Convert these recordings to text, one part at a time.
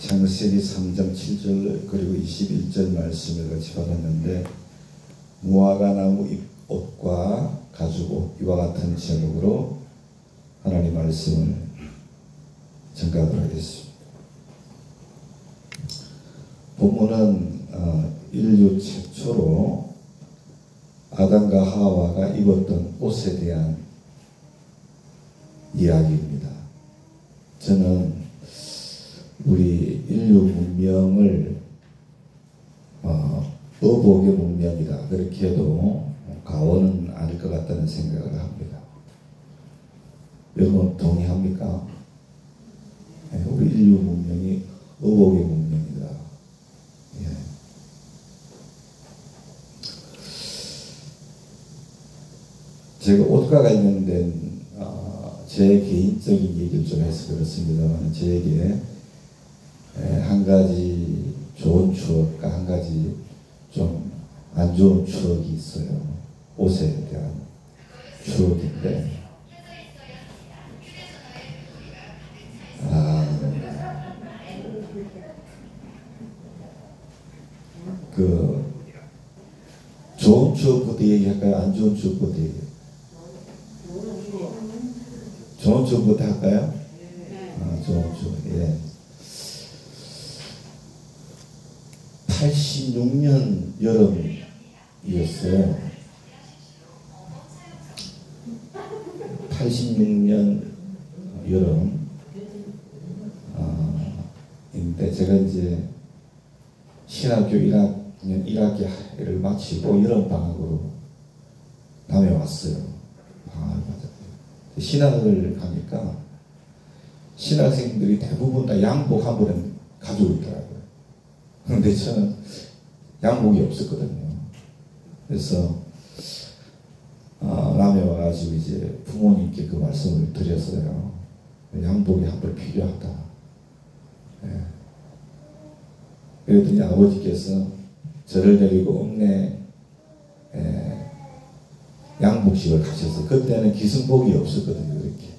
창세기 3장 7절 그리고 21절 말씀을 같이 받았는데, 무화과 나무 옷과 가죽옷 이와 같은 제목으로 하나님 말씀을 전가하도록 하겠습니다. 본문은 인류 최초로 아담과 하와가 입었던 옷에 대한 이야기입니다. 저는 우리 인류 문명을 어복의 문명이다, 그렇게 해도 과언은 아닐 것 같다는 생각을 합니다. 여러분 동의합니까? 우리 인류 문명이 어복의 문명이다. 예. 제가 옷과 관련된 제 개인적인 얘기를 좀 해서 그렇습니다만, 저에게 한 가지 좋은 추억과 한 가지 좀 안 좋은 추억이 있어요. 옷에 대한 추억인데, 좋은 추억부터 얘기할까요? 안 좋은 추억부터 얘기할까요? 좋은 추억부터 할까요? 좋은 추억. 예. 86년 여름이었어요. 86년 여름. 인데 제가 이제 신학교 1학년 1학기를 마치고 여름방학으로 남해 왔어요. 방학을 맞았어요. 신학을 가니까 신학생들이 대부분 다 양복 한 벌은 가지고 있더라고요. 그런데 저는 양복이 없었거든요. 그래서 남해 와가지고 이제 부모님께 그 말씀을 드렸어요. 양복이 한 벌 필요하다. 예. 그랬더니 아버지께서 저를 데리고 읍내 양복집을 가셔서, 그때는 기승복이 없었거든요. 이렇게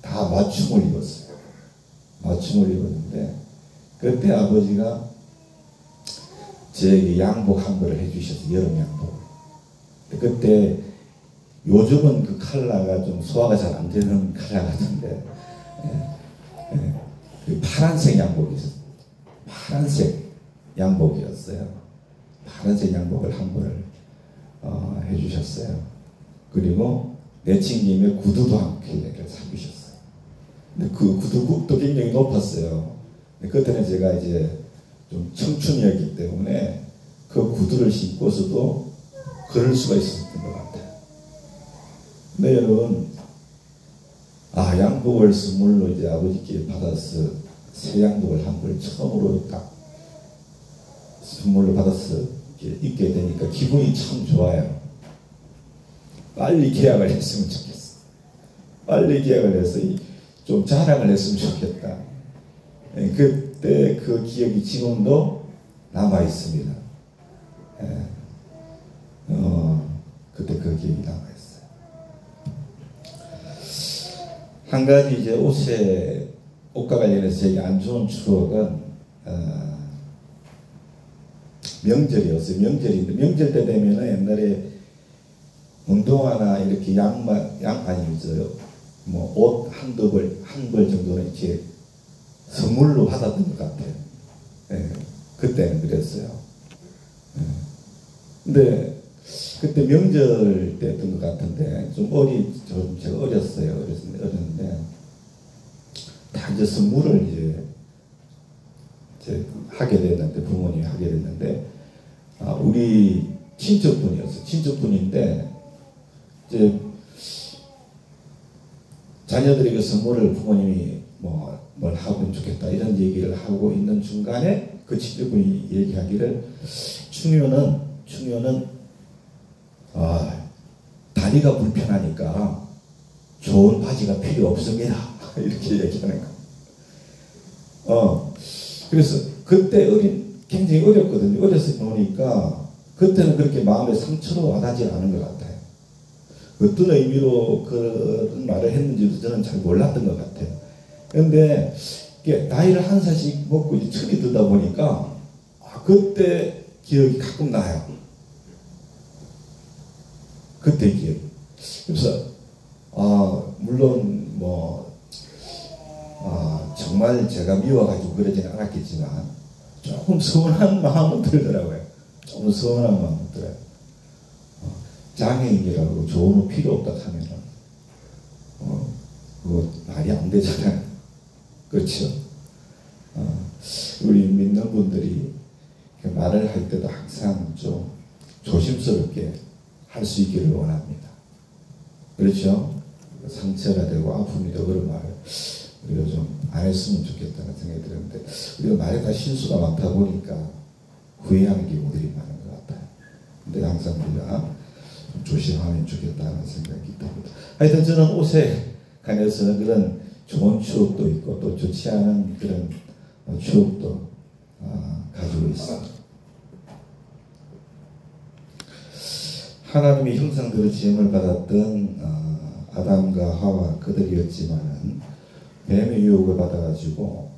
다 맞춤을 입었어요. 맞춤을 입었는데, 그때 아버지가 저에게 양복 한 벌을 해주셔서, 여름 양복. 그때 요즘은 그 컬러가 좀 소화가 잘 안 되는 컬러 같은데, 그 파란색 양복이 있었어요. 파란색 양복이었어요. 파란색 양복을 한 벌을 해주셨어요. 그리고 내친김에 구두도 한 켤레를 사주셨어요. 근데 그 구두굽도 굉장히 높았어요. 근데 그때는 제가 이제 좀 청춘이었기 때문에 그 구두를 신고서도 걸을 수가 있었던 것 같아요. 근데 여러분, 양복을 선물로 이제 아버지께 받아서 새 양복을 한 벌 처음으로 딱 선물로 받아서 입게 되니까 기분이 참 좋아요. 빨리 계약을 했으면 좋겠어. 빨리 계약을 해서 좀 자랑을 했으면 좋겠다. 그때 그 기억이 지금도 남아 있습니다. 그때 그 기억이 남아 있어요. 한 가지 이제 옷과 관련해서 제게 안 좋은 추억은 명절이었어요. 명절인데, 명절 때 되면은 옛날에 운동화나 이렇게 옷 한 벌 정도는 이렇게 선물로 받았던 것 같아요. 그때는 그랬어요. 근데 그때 명절 때였던 것 같은데, 좀 제가 어렸는데, 다 이제 선물을 이제 하게 됐는데, 부모님이 하게 됐는데, 우리 친척분이었어요. 친척분인데, 이제 자녀들에게 선물을 부모님이 뭘 하면 좋겠다 이런 얘기를 하고 있는 중간에 그 친척분이 얘기하기를, 충효는 다리가 불편하니까 좋은 바지가 필요 없습니다. 이렇게 얘기하는 거. 그래서 그때 굉장히 어렸거든요. 어렸을 보니까 그때는 그렇게 마음에 상처로 와닿지 않은 것 같아요. 어떤 의미로 그런 말을 했는지도 저는 잘 몰랐던 것 같아요. 그런데 나이를 한 살씩 먹고 이제 철이 들다 보니까 그때 기억이 가끔 나요. 그때 기억. 그래서 물론 정말 제가 미워가지고 그러지는 않았겠지만 조금 서운한 마음은 들더라고요. 조금 서운한 마음은 들어요. 장애인이라고 좋은 옷 필요 없다 하면은 그거 말이 안 되잖아요. 그렇죠? 우리 믿는 분들이 말을 할 때도 항상 좀 조심스럽게 할 수 있기를 원합니다. 그렇죠? 상처가 되고 아픔이 되고 그런 말을 우리가 좀 안 했으면 좋겠다는 생각이 들었는데 우리가 말에 다 실수가 많다 보니까 후회하는 경우들이 많은 것 같아요. 근데 항상 우리가 좀 조심하면 좋겠다는 생각이 듭니다. 하여튼 저는 옷에 관해서는 그런 좋은 추억도 있고 또 좋지 않은 그런 추억도 가지고 있습니다. 하나님의 형상대로 지음을 받았던 아담과 하와 그들이었지만은 뱀의 유혹을 받아가지고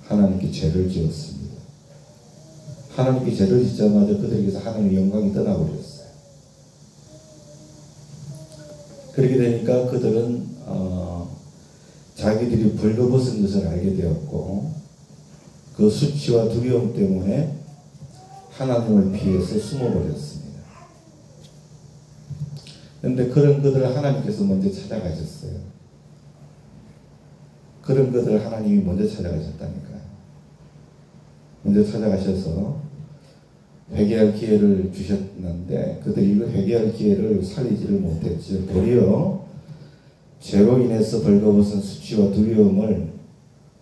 하나님께 죄를 지었습니다. 하나님께 죄를 짓자마자 그들에게서 하나님의 영광이 떠나버렸어요. 그렇게 되니까 그들은 자기들이 벌거벗은 것을 알게 되었고 그 수치와 두려움 때문에 하나님을 피해서 숨어버렸습니다. 그런데 그런 그들을 하나님께서 먼저 찾아가셨어요. 그런 그들을 하나님이 먼저 찾아가셨다니까요. 먼저 찾아가셔서 회개할 기회를 주셨는데 그들이 그 회개할 기회를 살리지를 못했죠. 도리어 죄로 인해서 벌거벗은 수치와 두려움을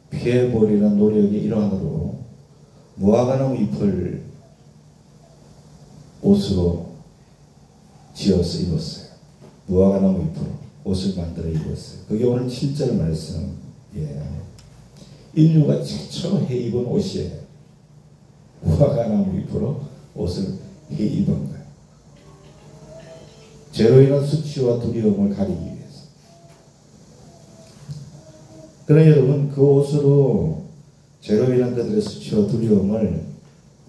피해버리는 노력의 일환으로 무화과나무 잎을 옷으로 지어서 입었어요. 무화과나무 잎으로 옷을 만들어 입었어요. 그게 오늘 7절 말씀이에요. 인류가 최초로 해 입은 옷이에요. 무화과나무 잎으로 옷을 해 입은 거예요. 죄로 인한 수치와 두려움을 가리기 위해서. 그러나 여러분 그 옷으로 죄로 인한 그들의 수치와 두려움을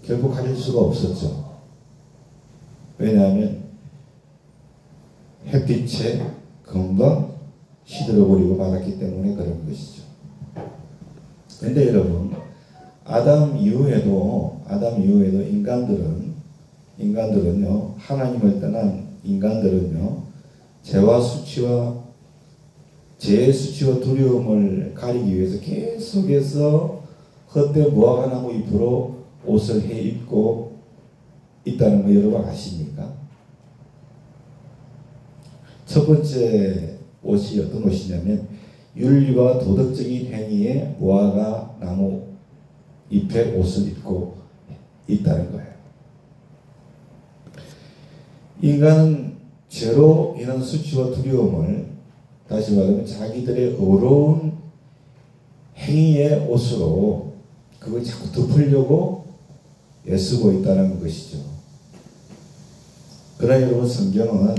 결국 가릴 수가 없었죠. 왜냐하면 햇빛에 금방 시들어버리고 말았기 때문에 그런 것이죠. 그런데 여러분 아담 이후에도 인간들은요 하나님을 떠난 인간들은요 죄의 수치와 두려움을 가리기 위해서 계속해서 헛된 무화과나무 잎으로 옷을 해 입고 있다는 거 여러분 아십니까? 첫 번째 옷이 어떤 옷이냐면 윤리와 도덕적인 행위에 무화과 나무 잎의 옷을 입고 있다는 거예요. 인간은 죄로 인한 수치와 두려움을 다시 말하면 자기들의 어려운 행위의 옷으로 그걸 자꾸 덮으려고 애쓰고 있다는 것이죠. 그러나 여러분 성경은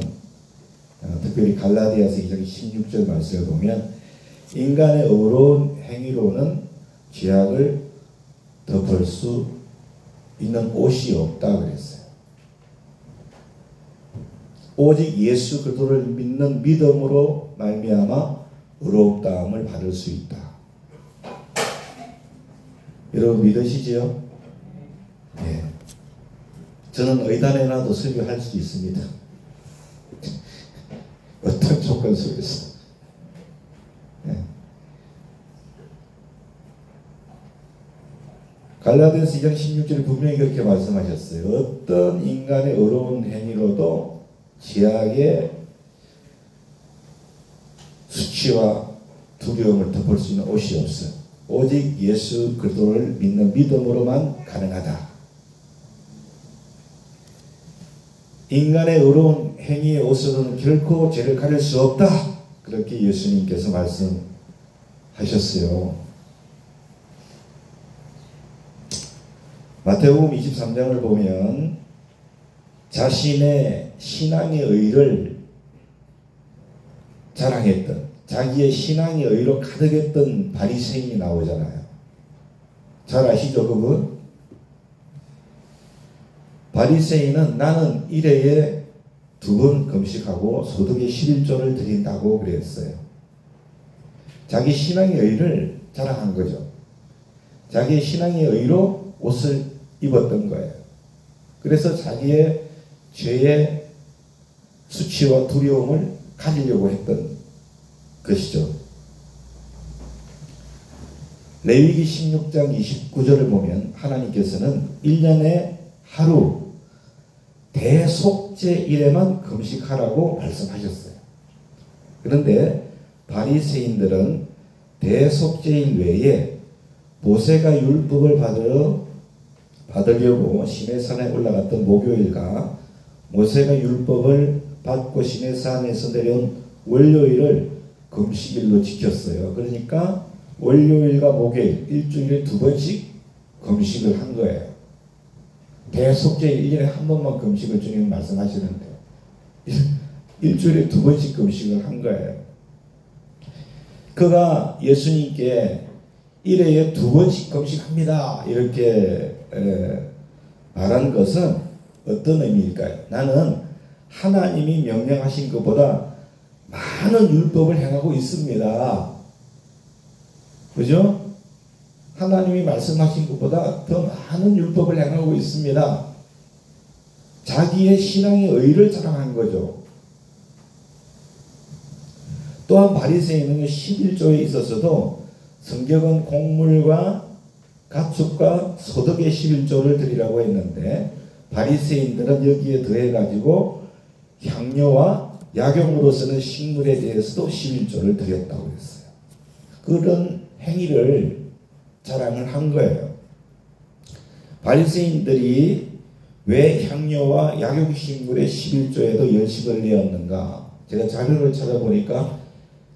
특별히 갈라디아서 2장 16절 말씀을 보면 인간의 어려운 행위로는 죄악을 덮을 수 있는 옷이 없다 그랬어요. 오직 예수 그리스도를 믿는 믿음으로 말미암아 의롭다함을 받을 수 있다. 여러분 믿으시지요? 네. 저는 의단에나도 설교할 수 있습니다. 어떤 조건 속에서. 네. 갈라디아서 2장 16절에 분명히 그렇게 말씀하셨어요. 어떤 인간의 어려운 행위로도 죄악의 수치와 두려움을 덮을 수 있는 옷이 없어요. 오직 예수 그리스도를 믿는 믿음으로만 가능하다. 인간의 어려운 행위의 옷으로는 결코 죄를 가릴 수 없다. 그렇게 예수님께서 말씀하셨어요. 마태복음 23장을 보면 자신의 신앙의 의를 자랑했던 자기의 신앙의 의로 가득했던 바리새인이 나오잖아요. 잘 아시죠, 그분? 바리새인은 나는 일회에 2번 금식하고 소득의 11조를 드린다고 그랬어요. 자기 신앙의 의를 자랑한 거죠. 자기의 신앙의 의로 옷을 입었던 거예요. 그래서 자기의 죄의 수치와 두려움을 가지려고 했던 것이죠. 레위기 16장 29절을 보면 하나님께서는 1년에 하루 대속죄일에만 금식하라고 말씀하셨어요. 그런데 바리새인들은 대속죄일 외에 모세가 율법을 받으려고 시내산에 올라갔던 목요일과 모세가 율법을 받고 시내산에서 내려온 월요일을 금식일로 지켰어요. 그러니까 월요일과 목요일 일주일에 2번씩 금식을 한 거예요. 대속죄일 1년에 한 번만 금식을 주님 말씀하시는데 일주일에 2번씩 금식을 한 거예요. 그가 예수님께 1회에 2번씩 금식합니다 이렇게 말한 것은 어떤 의미일까요? 나는 하나님이 명령하신 것보다 많은 율법을 행하고 있습니다. 그죠? 하나님이 말씀하신 것보다 더 많은 율법을 행하고 있습니다. 자기의 신앙의 의를 자랑한 거죠. 또한 바리새인은 11조에 있어서도 성경은 곡물과 가축과 소득의 11조를 드리라고 했는데 바리새인들은 여기에 더해가지고 향료와 약용으로서는 식물에 대해서도 11조를 드렸다고 했어요. 그런 행위를 자랑을 한 거예요. 바리새인들이 왜 향료와 약용식물의 11조에도 열심을 내었는가? 제가 자료를 찾아보니까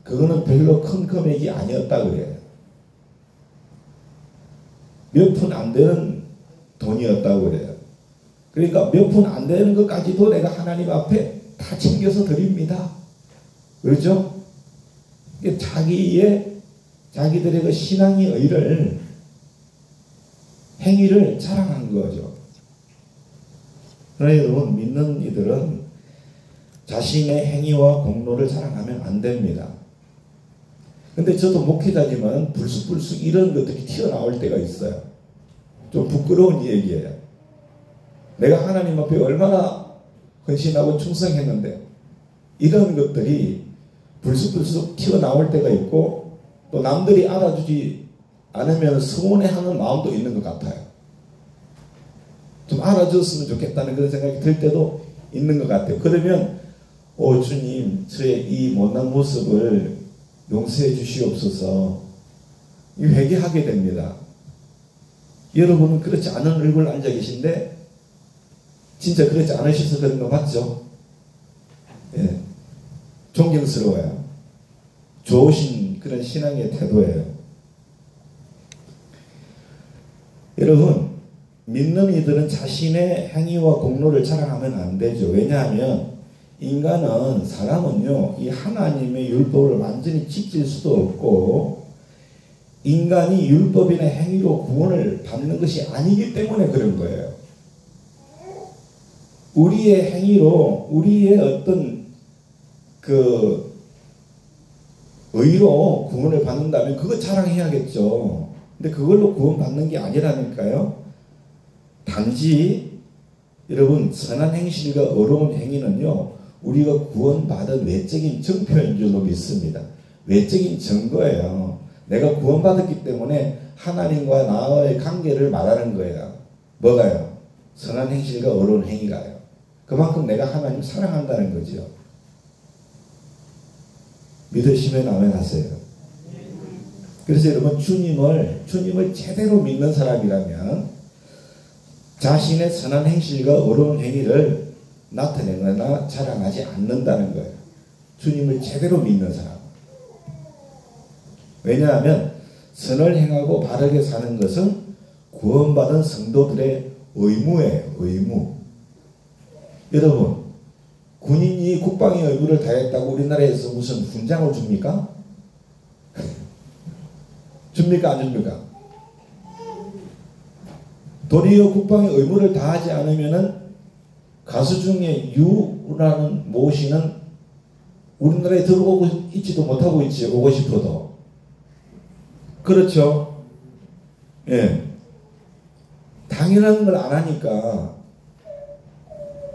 그거는 별로 큰 금액이 아니었다 그래요. 몇 푼 안 되는 돈이었다고 그래요. 그러니까 몇 푼 안 되는 것까지도 내가 하나님 앞에 다 챙겨서 드립니다. 그렇죠? 자기들의 그 신앙의 의를, 행위를 자랑한 거죠. 그러나 여러분, 믿는 이들은 자신의 행위와 공로를 자랑하면 안 됩니다. 근데 저도 목회자지만 불쑥불쑥 이런 것들이 튀어나올 때가 있어요. 좀 부끄러운 얘기예요. 내가 하나님 앞에 얼마나 헌신하고 충성했는데 이런 것들이 불쑥불쑥 튀어나올 때가 있고 또 남들이 알아주지 않으면 서운해하는 마음도 있는 것 같아요. 좀 알아줬으면 좋겠다는 그런 생각이 들 때도 있는 것 같아요. 그러면 주님, 저의 이 못난 모습을 용서해 주시옵소서 회개하게 됩니다. 여러분은 그렇지 않은 얼굴 앉아 계신데 진짜 그렇지 않으셔서 그런 거 맞죠? 예, 존경스러워요. 좋으신 그런 신앙의 태도예요. 여러분, 믿는 이들은 자신의 행위와 공로를 자랑하면 안 되죠. 왜냐하면 사람은요, 이 하나님의 율법을 완전히 지킬 수도 없고 인간이 율법이나 행위로 구원을 받는 것이 아니기 때문에 그런 거예요. 우리의 행위로, 우리의 어떤 의로 구원을 받는다면 그거 자랑해야겠죠. 근데 그걸로 구원받는 게 아니라니까요. 단지 여러분, 선한 행실과 어려운 행위는요, 우리가 구원받은 외적인 증표인 줄로 믿습니다. 외적인 증거예요. 내가 구원받았기 때문에 하나님과 나의 관계를 말하는 거예요. 뭐가요? 선한 행실과 어려운 행위가요. 그만큼 내가 하나님 사랑한다는 거죠. 믿으시면 아멘 하세요. 그래서 여러분, 주님을 제대로 믿는 사람이라면 자신의 선한 행실과 어려운 행위를 나타내거나 자랑하지 않는다는 거예요. 주님을 제대로 믿는 사람. 왜냐하면 선을 행하고 바르게 사는 것은 구원받은 성도들의 의무예요. 의무. 여러분, 군인이 국방의 의무를 다했다고 우리나라에서 무슨 훈장을 줍니까? 줍니까 안 줍니까? 도리어 국방의 의무를 다하지 않으면은 가수 중에 유라는 모 씨는 우리나라에 들어오고 있지도 못하고 있지. 오고 싶어도. 그렇죠? 예. 당연한 걸 안 하니까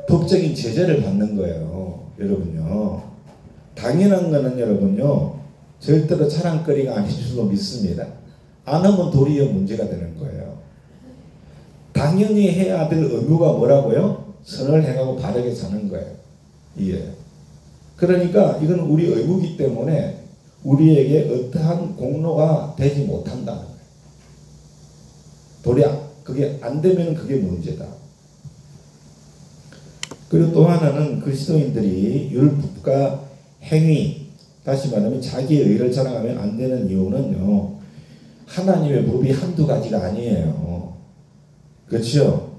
법적인 제재를 받는 거예요. 여러분요. 당연한 거는 여러분요. 절대로 자랑거리가 아닌 줄로 믿습니다. 안 하면 도리어 문제가 되는 거예요. 당연히 해야 될 의무가 뭐라고요? 선을 행하고 바르게 사는 거예요. 예. 그러니까 이건 우리 의무이기 때문에 우리에게 어떠한 공로가 되지 못한다는 거예요. 도리어 그게 안 되면 그게 문제다. 그리고 또 하나는 그리스도인들이 율법과 행위, 다시 말하면 자기의 의를 자랑하면 안 되는 이유는요. 하나님의 법이 한두 가지가 아니에요. 그렇죠?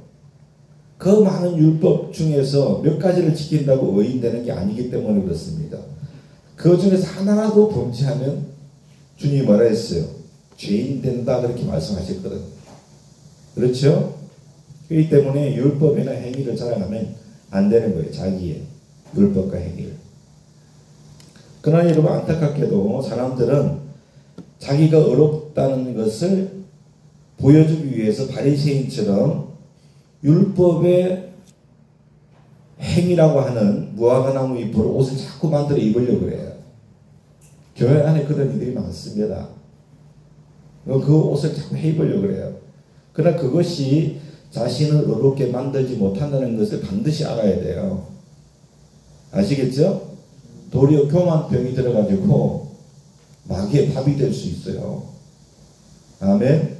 그 많은 율법 중에서 몇 가지를 지킨다고 의인되는 게 아니기 때문에 그렇습니다. 그 중에서 하나라도 범죄하면 주님이 뭐라 했어요? 죄인 된다 그렇게 말씀하셨거든요. 그렇죠? 그렇기 때문에 율법이나 행위를 자랑하면 안 되는 거예요. 자기의 율법과 행위를. 그러나 여러분 안타깝게도 사람들은 자기가 어렵다는 것을 보여주기 위해서 바리새인처럼 율법의 행위라고 하는 무화과나무 잎으로 옷을 자꾸 만들어 입으려고 그래요. 교회 안에 그런 이들이 많습니다. 그 옷을 자꾸 해 입으려고 그래요. 그러나 그것이 자신을 어렵게 만들지 못한다는 것을 반드시 알아야 돼요. 아시겠죠? 도리어 교만병이 들어가지고 마귀의 밥이 될 수 있어요. 아멘.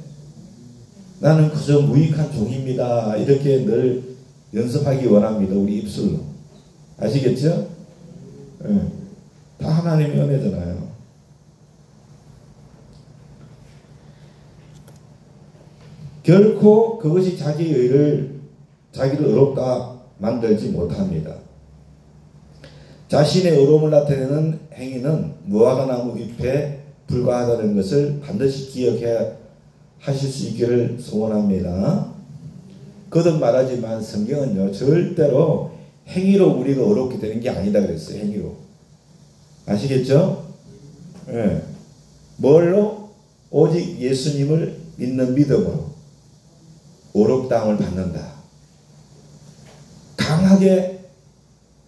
나는 그저 무익한 종입니다. 이렇게 늘 연습하기 원합니다. 우리 입술로. 아시겠죠? 네. 다 하나님의 은혜잖아요. 결코 그것이 자기를 어렵다 만들지 못합니다. 자신의 어려움을 나타내는 행위는 무화과나무 잎에 불과하다는 것을 반드시 기억해 하실 수 있기를 소원합니다. 거듭 말하지만 성경은요 절대로 행위로 우리가 어렵게 되는 게 아니다 그랬어요. 행위로. 아시겠죠? 네. 뭘로? 오직 예수님을 믿는 믿음으로 어렵다함을 받는다. 강하게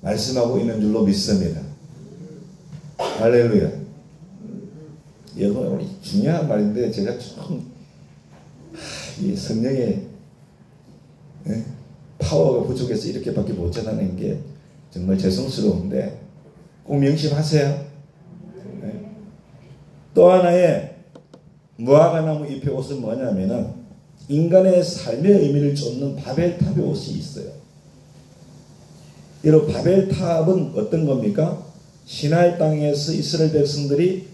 말씀하고 있는 줄로 믿습니다. 할렐루야. 이건 중요한 말인데 제가 좀 이 성령의 파워가 부족해서 이렇게밖에 못 전하는 게 정말 죄송스러운데 꼭 명심하세요. 또 하나의 무화과나무 잎의 옷은 뭐냐면은 인간의 삶의 의미를 쫓는 바벨탑의 옷이 있어요. 이런 바벨탑은 어떤 겁니까? 시나이 땅에서 이스라엘 백성들이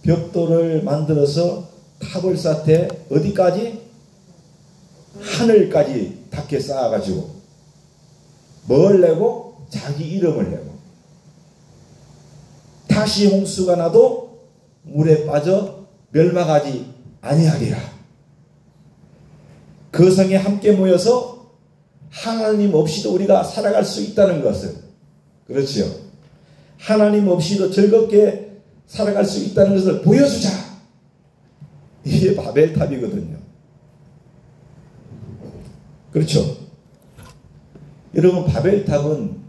벽돌을 만들어서 탑을 쌓되 어디까지? 하늘까지 닿게 쌓아가지고 뭘 내고? 자기 이름을 내고 다시 홍수가 나도 물에 빠져 멸망하지 아니하리라. 그 성에 함께 모여서 하나님 없이도 우리가 살아갈 수 있다는 것을, 그렇지요. 하나님 없이도 즐겁게 살아갈 수 있다는 것을 보여주자. 이게 바벨탑이거든요. 그렇죠. 여러분 바벨탑은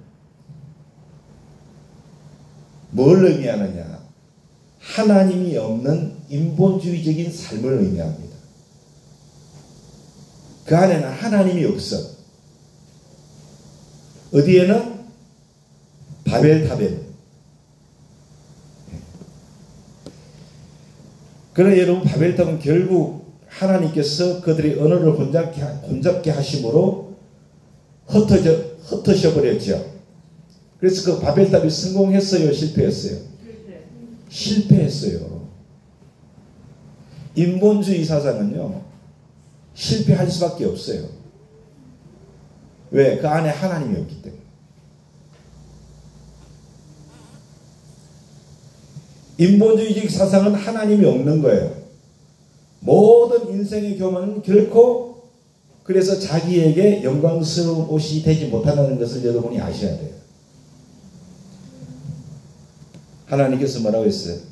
뭘 의미하느냐? 하나님이 없는 인본주의적인 삶을 의미합니다. 그 안에는 하나님이 없어. 어디에는? 바벨탑에는. 그러나 여러분 바벨탑은 결국 하나님께서 그들의 언어를 혼잡게 하심으로 흩어져 버렸죠. 그래서 그 바벨탑이 성공했어요? 실패했어요? 실패했어요. 인본주의 사상은요 실패할 수밖에 없어요. 왜? 그 안에 하나님이 없기 때문에. 인본주의적 사상은 하나님이 없는 거예요. 모든 인생의 교만은 결코 그래서 자기에게 영광스러운 옷이 되지 못한다는 것을 여러분이 아셔야 돼요. 하나님께서 뭐라고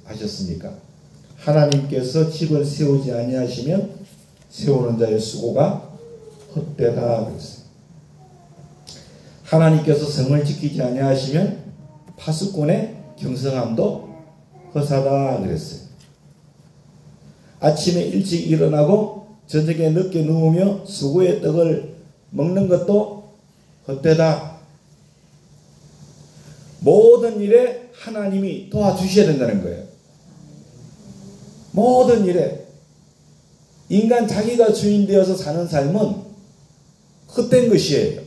하셨습니까? 하나님께서 집을 세우지 아니하시면 세우는 자의 수고가 헛되다 그랬어요. 하나님께서 성을 지키지 아니하시면 파수꾼의 경성함도 허사다 그랬어요. 아침에 일찍 일어나고 저녁에 늦게 누우며 수고의 떡을 먹는 것도 헛되다. 모든 일에 하나님이 도와주셔야 된다는 거예요. 모든 일에. 인간 자기가 주인 되어서 사는 삶은 헛된 것이에요.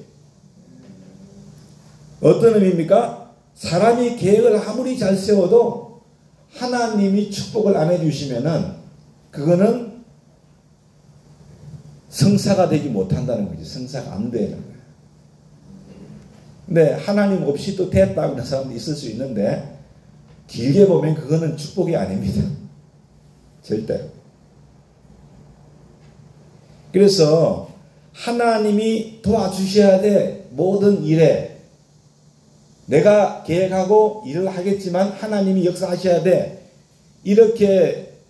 어떤 의미입니까? 사람이 계획을 아무리 잘 세워도 하나님이 축복을 안 해주시면은 그거는 성사가 되지 못한다는 거죠. 성사가 안 되는 거예요. 근데 하나님 없이 또 됐다 그런 사람도 있을 수 있는데 길게 보면 그거는 축복이 아닙니다. 절대로. 그래서 하나님이 도와주셔야 돼. 모든 일에. 내가 계획하고 일을 하겠지만 하나님이 역사하셔야 돼. 이렇게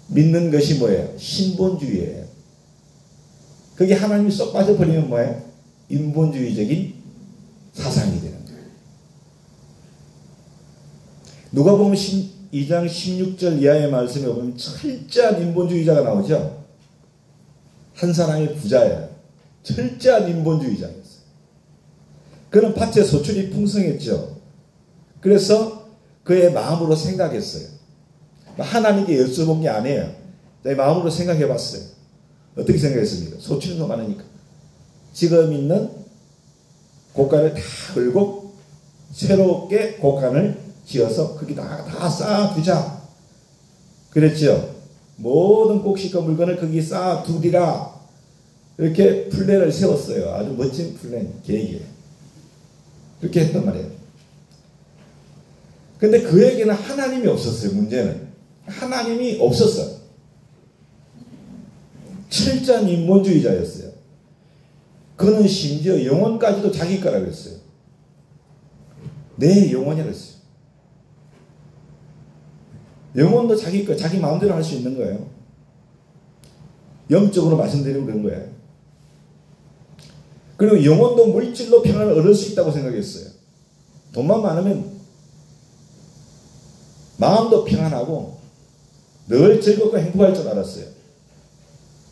믿는 것이 뭐예요? 신본주의예요. 그게 하나님이 쏙 빠져버리면 뭐예요? 인본주의적인 사상이 되는 거예요. 누가 보면 2장 16절 이하의 말씀에 보면 철저한 인본주의자가 나오죠. 한 사람이 부자예요. 철저한 인본주의자였어요. 그는 밭에 소출이 풍성했죠. 그래서 그의 마음으로 생각했어요. 하나님께 여쭤본 게 아니에요. 내 마음으로 생각해 봤어요. 어떻게 생각했습니까? 소출이 너무 많으니까. 지금 있는 곡간을 다 헐고 새롭게 곡간을 지어서 거기다 다 쌓아두자. 그랬죠. 모든 곡식과 물건을 거기 쌓아두리라. 이렇게 플랜을 세웠어요. 아주 멋진 플랜, 계획이에요. 그렇게 했단 말이에요. 근데 그에게는 하나님이 없었어요. 문제는. 하나님이 없었어요. 철저한 인본주의자였어요. 그는 심지어 영혼까지도 자기 거라고 했어요. 내 영혼이라고 했어요. 영혼도 자기 거, 자기 마음대로 할 수 있는 거예요. 영적으로 말씀드리면 그런 거예요. 그리고 영혼도 물질로 평안을 얻을 수 있다고 생각했어요. 돈만 많으면 마음도 평안하고 늘 즐겁고 행복할 줄 알았어요.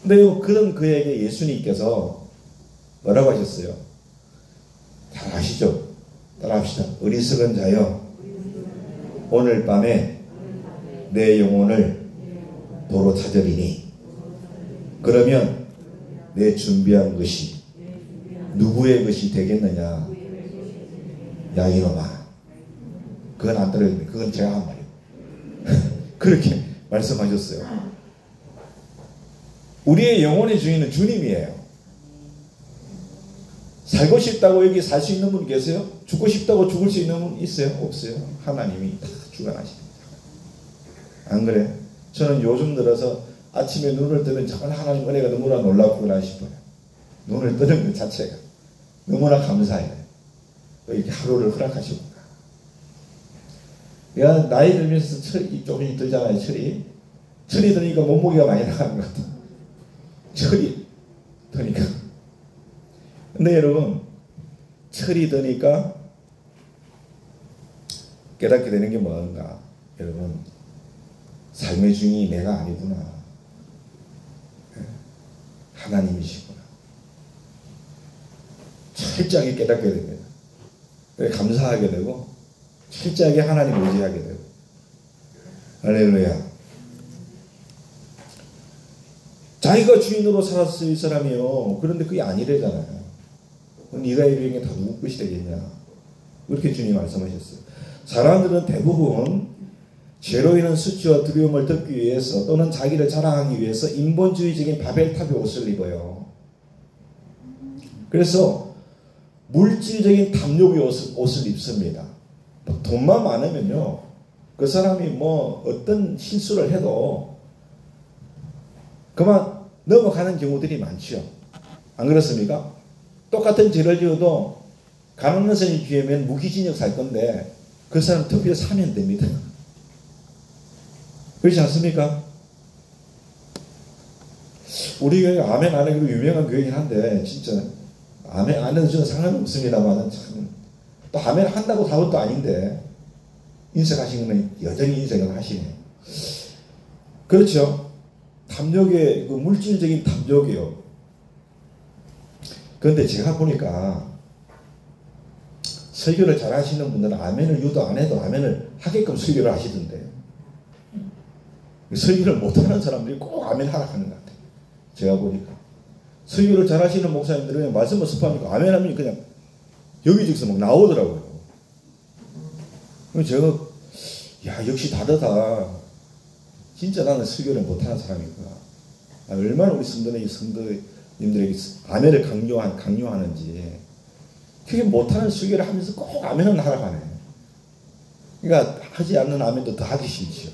근데 그런 그에게 예수님께서 뭐라고 하셨어요? 잘 아시죠? 따라합시다. 어리석은 자여, 오늘 밤에 내 영혼을 도로 찾으리니 그러면 내 준비한 것이 누구의 것이 되겠느냐? 야 이놈아, 그건 안 떨어집니다. 그건 제가 한 말이에요. 그렇게 말씀하셨어요. 우리의 영혼의 주인은 주님이에요. 살고 싶다고 여기 살 수 있는 분 계세요? 죽고 싶다고 죽을 수 있는 분 있어요? 없어요. 하나님이 다 주관하십니다. 안 그래? 저는 요즘 들어서 아침에 눈을 뜨면 정말 하나님 은혜가 너무나 놀랍구나 싶어요. 눈을 뜨는 것 자체가 너무나 감사해요. 이렇게 하루를 허락하시구나. 내가 나이 들면서 철이 조금씩 들잖아요. 철이 드니까 몸무게가 많이 나가는 것 같아요. 철이 드니까. 근데 여러분, 철이 드니까 깨닫게 되는 게 뭔가? 여러분, 삶의 주인이 내가 아니구나. 하나님이시구나. 철저하게 깨닫게 됩니다. 감사하게 되고 철저하게 하나님 의지하게 되고. 할렐루야. 자기가 주인으로 살았을 이 사람이요. 그런데 그게 아니래잖아요. 네가 이루는 게 다 누구 것이 되겠냐. 그렇게 주님이 말씀하셨어요. 사람들은 대부분 죄로 인한 수치와 두려움을 덮기 위해서 또는 자기를 자랑하기 위해서 인본주의적인 바벨탑의 옷을 입어요. 그래서 물질적인 탐욕의 옷을 입습니다. 돈만 많으면요, 그 사람이 뭐 어떤 실수를 해도 그만 넘어가는 경우들이 많죠. 안 그렇습니까? 똑같은 죄를 지어도 가난선이 기회면 무기징역 살 건데 그 사람 투표에 사면 됩니다. 그렇지 않습니까? 우리 교회가 아멘 안 하기로 유명한 교회긴 한데 진짜 아멘 안 해도 저는 상관이 없습니다만 참 또 아멘 한다고 답은 또 아닌데 인색하신 거는 여전히 인색을 하시네. 그렇죠. 탐욕의 그 물질적인 탐욕이요. 그런데 제가 보니까 설교를 잘 하시는 분들은 아멘을 유도 안 해도 아멘을 하게끔 설교를 하시던데 설교를 못하는 사람들이 꼭 아멘 하라 하는 것 같아요. 제가 보니까 설교를 잘 하시는 목사님들은 말씀을 습하니까 아멘 하면 그냥 여기저기서 막 나오더라고요. 그래서 제가 야 역시 다르다. 진짜 나는 설교를 못하는 사람이구나. 얼마나 우리 성도님들에게 아멘을 강요하는지. 그게 못하는 설교를 하면서 꼭 아멘은 하라고 하네. 그러니까 하지 않는 아멘도 더 하기 싫죠.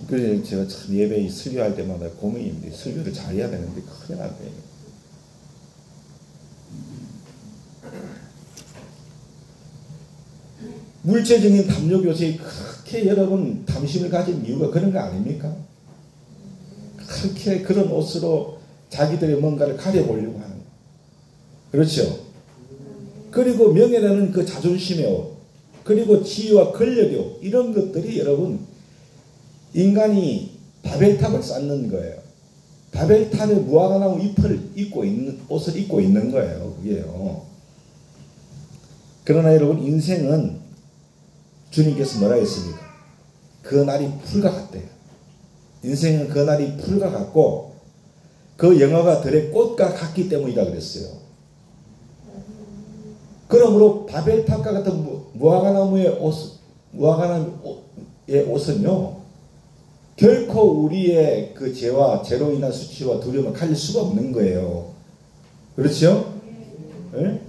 그래서 제가 참 예배 설교할 때마다 고민인데 설교를 잘해야 되는데 큰일 날 거예요. 물질적인 탐욕 요새 그렇게 여러분 탐심을 가진 이유가 그런 거 아닙니까? 그렇게 그런 옷으로 자기들의 뭔가를 가려보려고 하는 거. 그렇죠? 그리고 명예라는 그 자존심의 옷, 그리고 지위와 권력의 옷, 이런 것들이 여러분 인간이 바벨탑을 쌓는 거예요. 바벨탑에 무화과나무 잎을 입고 있는 옷을 입고 있는 거예요. 그게요. 그러나 여러분 인생은 주님께서 뭐라 했습니까? 그 날이 풀과 같대요. 인생은 그 날이 풀과 같고 그 영화가 들의 꽃과 같기 때문이다 그랬어요. 그러므로 바벨탑과 같은 무화과나무의 옷은요 결코 우리의 그 죄로 인한 수치와 두려움을 가질 수가 없는 거예요. 그렇죠? 네?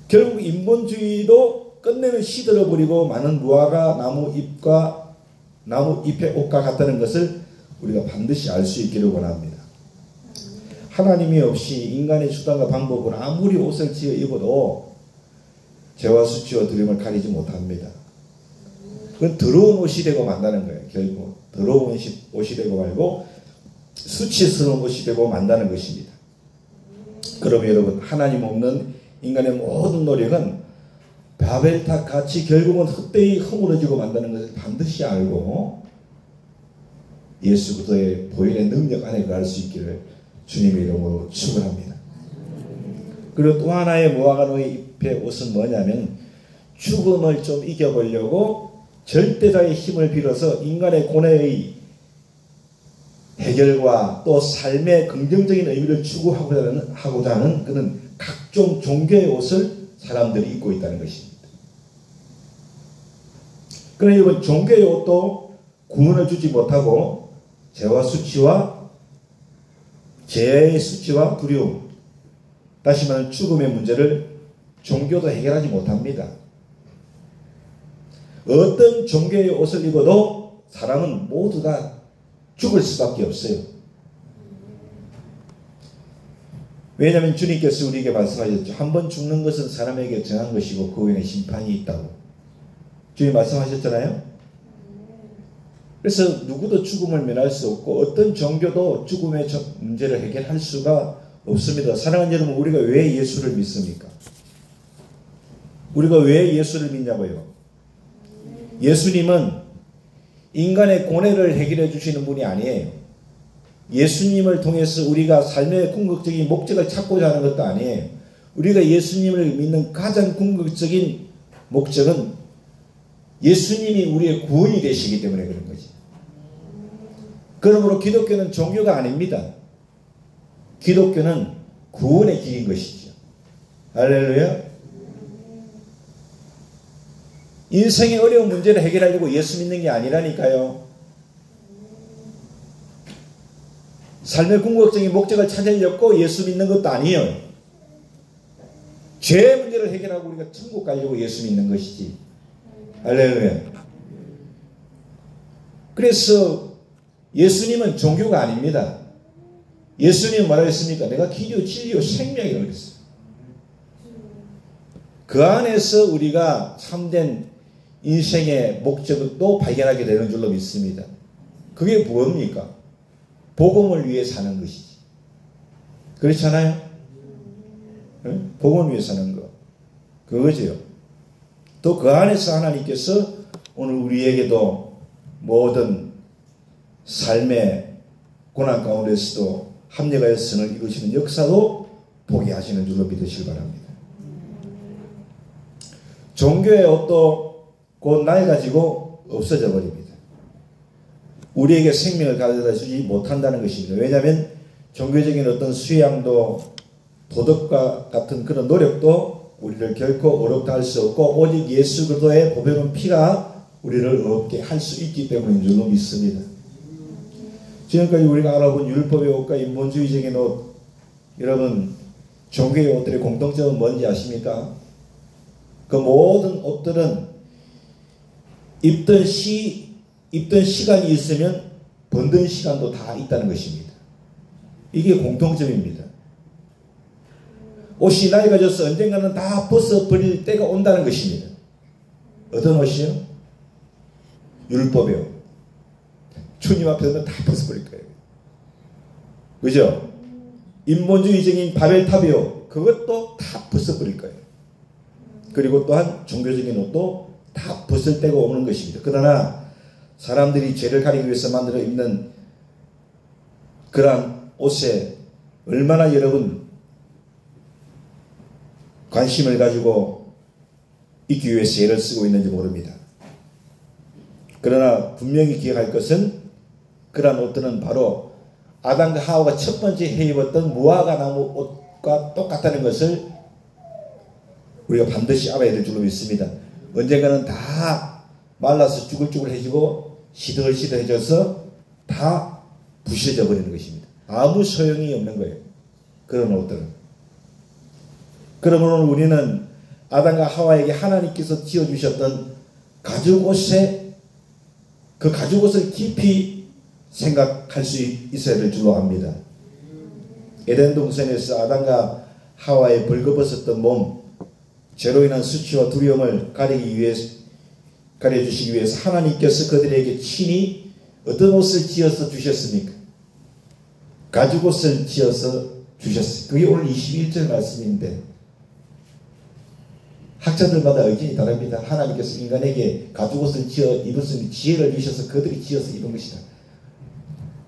결국 인본주의도 끝내는 시들어버리고 많은 무화과 나무 잎의 옷과 같다는 것을 우리가 반드시 알 수 있기를 원합니다. 하나님이 없이 인간의 수단과 방법으로 아무리 옷을 지어 입어도 죄와 수치와 두려움을 가리지 못합니다. 그건 더러운 옷이 되고 만다는 거예요. 결국 더러운 옷이 되고 말고 수치스러운 옷이 되고 만다는 것입니다. 그러면 여러분 하나님 없는 인간의 모든 노력은 바벨탑 같이 결국은 헛되이 허물어지고 만다는 것을 반드시 알고 예수 그리스도의 보혈의 능력 안에 갈 수 있기를 주님의 이름으로 축원합니다. 그리고 또 하나의 무화과나무 잎의 옷은 뭐냐면 죽음을 좀 이겨보려고 절대자의 힘을 빌어서 인간의 고뇌의 해결과 또 삶의 긍정적인 의미를 추구하고자 하는 그런 각종 종교의 옷을 사람들이 입고 있다는 것입니다. 그러나 이번 종교의 옷도 구원을 주지 못하고 죄의 수치와 두려움, 다시 말하면 죽음의 문제를 종교도 해결하지 못합니다. 어떤 종교의 옷을 입어도 사람은 모두 다 죽을 수밖에 없어요. 왜냐하면 주님께서 우리에게 말씀하셨죠. 한 번 죽는 것은 사람에게 정한 것이고 그 후에는 심판이 있다고. 주님 말씀하셨잖아요. 그래서 누구도 죽음을 면할 수 없고 어떤 종교도 죽음의 문제를 해결할 수가 없습니다. 사랑하는 여러분, 우리가 왜 예수를 믿습니까? 우리가 왜 예수를 믿냐고요? 예수님은 인간의 고뇌를 해결해 주시는 분이 아니에요. 예수님을 통해서 우리가 삶의 궁극적인 목적을 찾고자 하는 것도 아니에요. 우리가 예수님을 믿는 가장 궁극적인 목적은 예수님이 우리의 구원이 되시기 때문에 그런 거지. 그러므로 기독교는 종교가 아닙니다. 기독교는 구원의 길인 것이죠. 할렐루야. 인생의 어려운 문제를 해결하려고 예수 믿는 게 아니라니까요. 삶의 궁극적인 목적을 찾으려고 예수 믿는 것도 아니에요. 죄의 문제를 해결하고 우리가 천국 가려고 예수 믿는 것이지. 할렐루야. 그래서 예수님은 종교가 아닙니다. 예수님은 뭐라고 했습니까? 내가 길이요 진리요 생명이라고 그랬어요. 그 안에서 우리가 참된 인생의 목적도 발견하게 되는 줄로 믿습니다. 그게 뭡니까? 복음을 위해 사는 것이지. 그렇잖아요? 네? 복음을 위해 사는 것. 그거죠. 또 그 안에서 하나님께서 오늘 우리에게도 모든 삶의 고난 가운데서도 합력하여 선을 이루시는 역사도 보게 하시는 줄로 믿으시기 바랍니다. 종교의 옷도 곧 낡아지고 없어져 버립니다. 우리에게 생명을 가져다 주지 못한다는 것입니다. 왜냐하면 종교적인 어떤 수양도 도덕과 같은 그런 노력도 우리를 결코 어렵다 할 수 없고 오직 예수 그리스도의 보배로운 피가 우리를 얻게 할 수 있기 때문인 줄로 믿습니다. 지금까지 우리가 알아본 율법의 옷과 인본주의적인 옷, 여러분 종교의 옷들의 공통점은 뭔지 아십니까? 그 모든 옷들은 입던 시간이 있으면 번든 시간도 다 있다는 것입니다. 이게 공통점입니다. 옷이 낡아져서 언젠가는 다 벗어버릴 때가 온다는 것입니다. 어떤 옷이요? 율법의 옷. 주님 앞에서는 다 벗어버릴 거예요. 그죠? 인본주의적인 바벨탑의 옷, 그것도 다 벗어버릴 거예요. 그리고 또한 종교적인 옷도 다 벗을 때가 오는 것입니다. 그러나 사람들이 죄를 가리기 위해서 만들어 입는 그러한 옷에 얼마나 여러분 관심을 가지고 입기 위해서 애를 쓰고 있는지 모릅니다. 그러나 분명히 기억할 것은 그러한 옷들은 바로 아담과 하와가 첫 번째 해 입었던 무화과 나무 옷과 똑같다는 것을 우리가 반드시 알아야 될 줄로 믿습니다. 언젠가는 다 말라서 쭈글쭈글해지고 시들시들해져서 다 부셔져 버리는 것입니다. 아무 소용이 없는 거예요. 그런 옷들은. 그러므로 우리는 아담과 하와에게 하나님께서 지어주셨던 가죽옷에 그 가죽옷을 깊이 생각할 수 있어야 될 줄로 압니다. 에덴 동산에서 아담과 하와의 벌거벗었던 몸, 죄로 인한 수치와 두려움을 가려주시기 위해서 하나님께서 그들에게 친히 어떤 옷을 지어서 주셨습니까? 가죽옷을 지어서 주셨어요. 그게 오늘 21절 말씀인데 학자들마다 의견이 다릅니다. 하나님께서 인간에게 가죽옷을 지어 입을 수 있는 지혜를 주셔서 그들이 지어서 입은 것이다.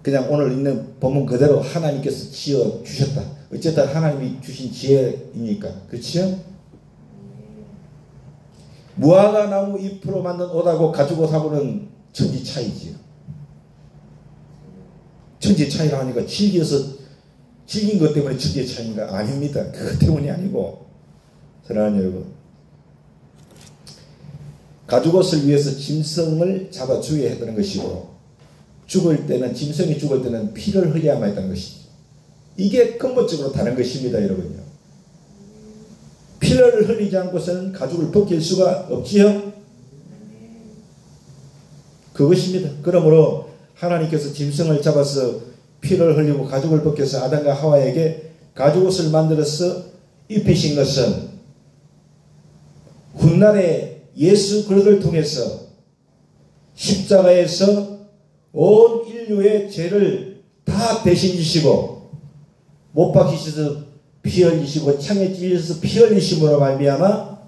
그냥 오늘 읽는 본문 그대로 하나님께서 지어 주셨다. 어쨌든 하나님이 주신 지혜이니까. 그렇지요? 무화과 나무 잎으로 만든 옷하고 가죽옷하고는 천지 차이지요. 천지 차이라 하니까 질긴 것 때문에 천지 차이인가? 아닙니다. 그것 때문이 아니고 사랑하는 여러분, 가죽옷을 위해서 짐승을 잡아 죽여야 했다는 것이고 죽을 때는 짐승이 죽을 때는 피를 흘려야만 했다는 것이죠. 이게 근본적으로 다른 것입니다. 여러분요. 피를 흘리지 않고서는 가죽을 벗길 수가 없지요. 그것입니다. 그러므로 하나님께서 짐승을 잡아서 피를 흘리고 가죽을 벗겨서 아담과 하와에게 가죽옷을 만들어서 입히신 것은 훗날에 예수 그리스도를 통해서 십자가에서 온 인류의 죄를 다 대신 지시고 못 박히셔서 피 흘리시고 창에 찔려서 피 흘리심으로 말미암아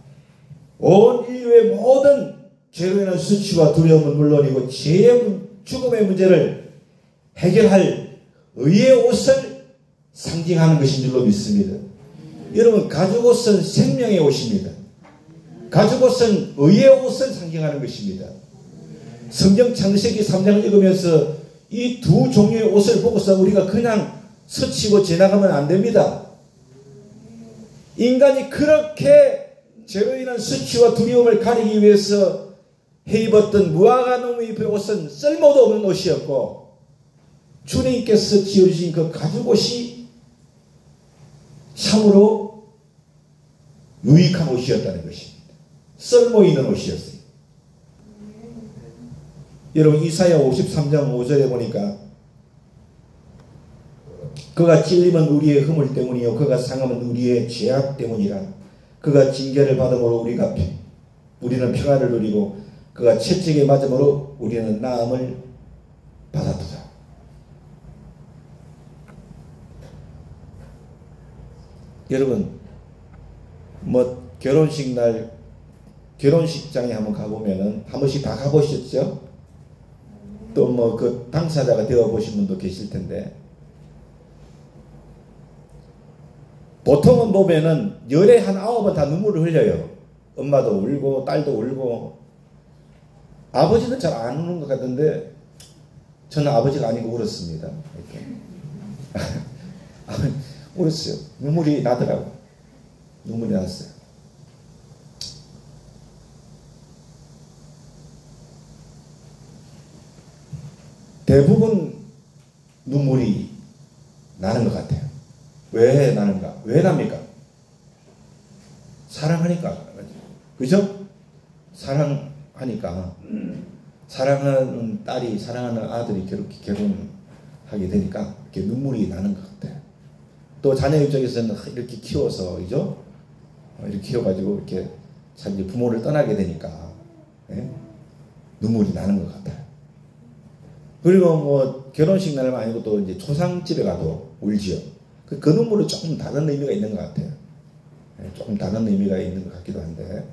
온 인류의 모든 죄로 인한 수치와 두려움은 물론이고 죄의 죽음의 문제를 해결할 의의 옷을 상징하는 것인 줄로 믿습니다. 여러분, 가죽옷은 생명의 옷입니다. 가죽옷은 의의 옷을 상징하는 것입니다. 성경 창세기 3장을 읽으면서 이 두 종류의 옷을 보고서 우리가 그냥 스치고 지나가면 안 됩니다. 인간이 그렇게 죄로 인한 수치와 두려움을 가리기 위해서 해 입었던 무화과 나무 잎의 옷은 쓸모도 없는 옷이었고 주님께서 지어주신 그 가죽옷이 참으로 유익한 옷이었다는 것입니다. 쓸모 있는 옷이었어요. 여러분 이사야 53장 5절에 보니까 그가 찔림은 우리의 허물 때문이요 그가 상함은 우리의 죄악 때문이라. 그가 징계를 받음으로 우리는 평안을 누리고 그가 채찍에 맞음으로 우리는 나음을 받았도다. 여러분 뭐 결혼식 날 결혼식장에 한번 가보면은 한 번씩 다 가보셨죠? 또 뭐 그 당사자가 되어 보신 분도 계실 텐데 보통은 보면은 열에 한 9번 다 눈물을 흘려요. 엄마도 울고 딸도 울고. 아버지는 잘 안 우는 것 같은데 저는 아버지가 아니고 울었습니다. 이렇게. 울었어요. 눈물이 나더라고요. 눈물이 났어요. 대부분 눈물이 나는 것 같아요. 왜 나는가? 왜 납니까? 사랑하니까. 그죠? 사랑하니까. 사랑하는 딸이, 사랑하는 아들이 그렇게 결혼하게 되니까 이렇게 눈물이 나는 것 같아요. 또 자녀 입장에서는 이렇게 키워서, 그죠? 이렇게 키워가지고 이렇게 참 부모를 떠나게 되니까, 예? 눈물이 나는 것 같아요. 그리고 뭐 결혼식 날만 아니고 또 이제 초상집에 가도 울지요. 그 눈물은 조금 다른 의미가 있는 것 같아요. 조금 다른 의미가 있는 것 같기도 한데,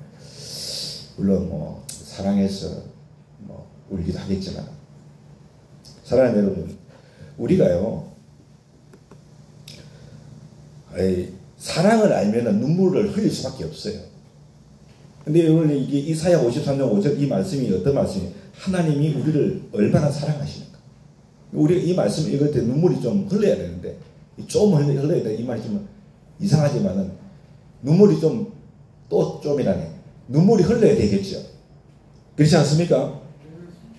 물론 뭐 사랑해서 뭐 울기도 하겠지만, 사랑하는 여러분, 우리가요, 사랑을 알면 눈물을 흘릴 수밖에 없어요. 근데 오늘 이게 이사야 53장 5절 이 말씀이 어떤 말씀이에요? 하나님이 우리를 얼마나 사랑하시는가. 우리가 이 말씀 읽을 때 눈물이 좀 흘러야 되는데, 좀 흘러야 돼. 이 말이 좀 이상하지만은, 눈물이 또 좀이라네. 눈물이 흘러야 되겠죠. 그렇지 않습니까?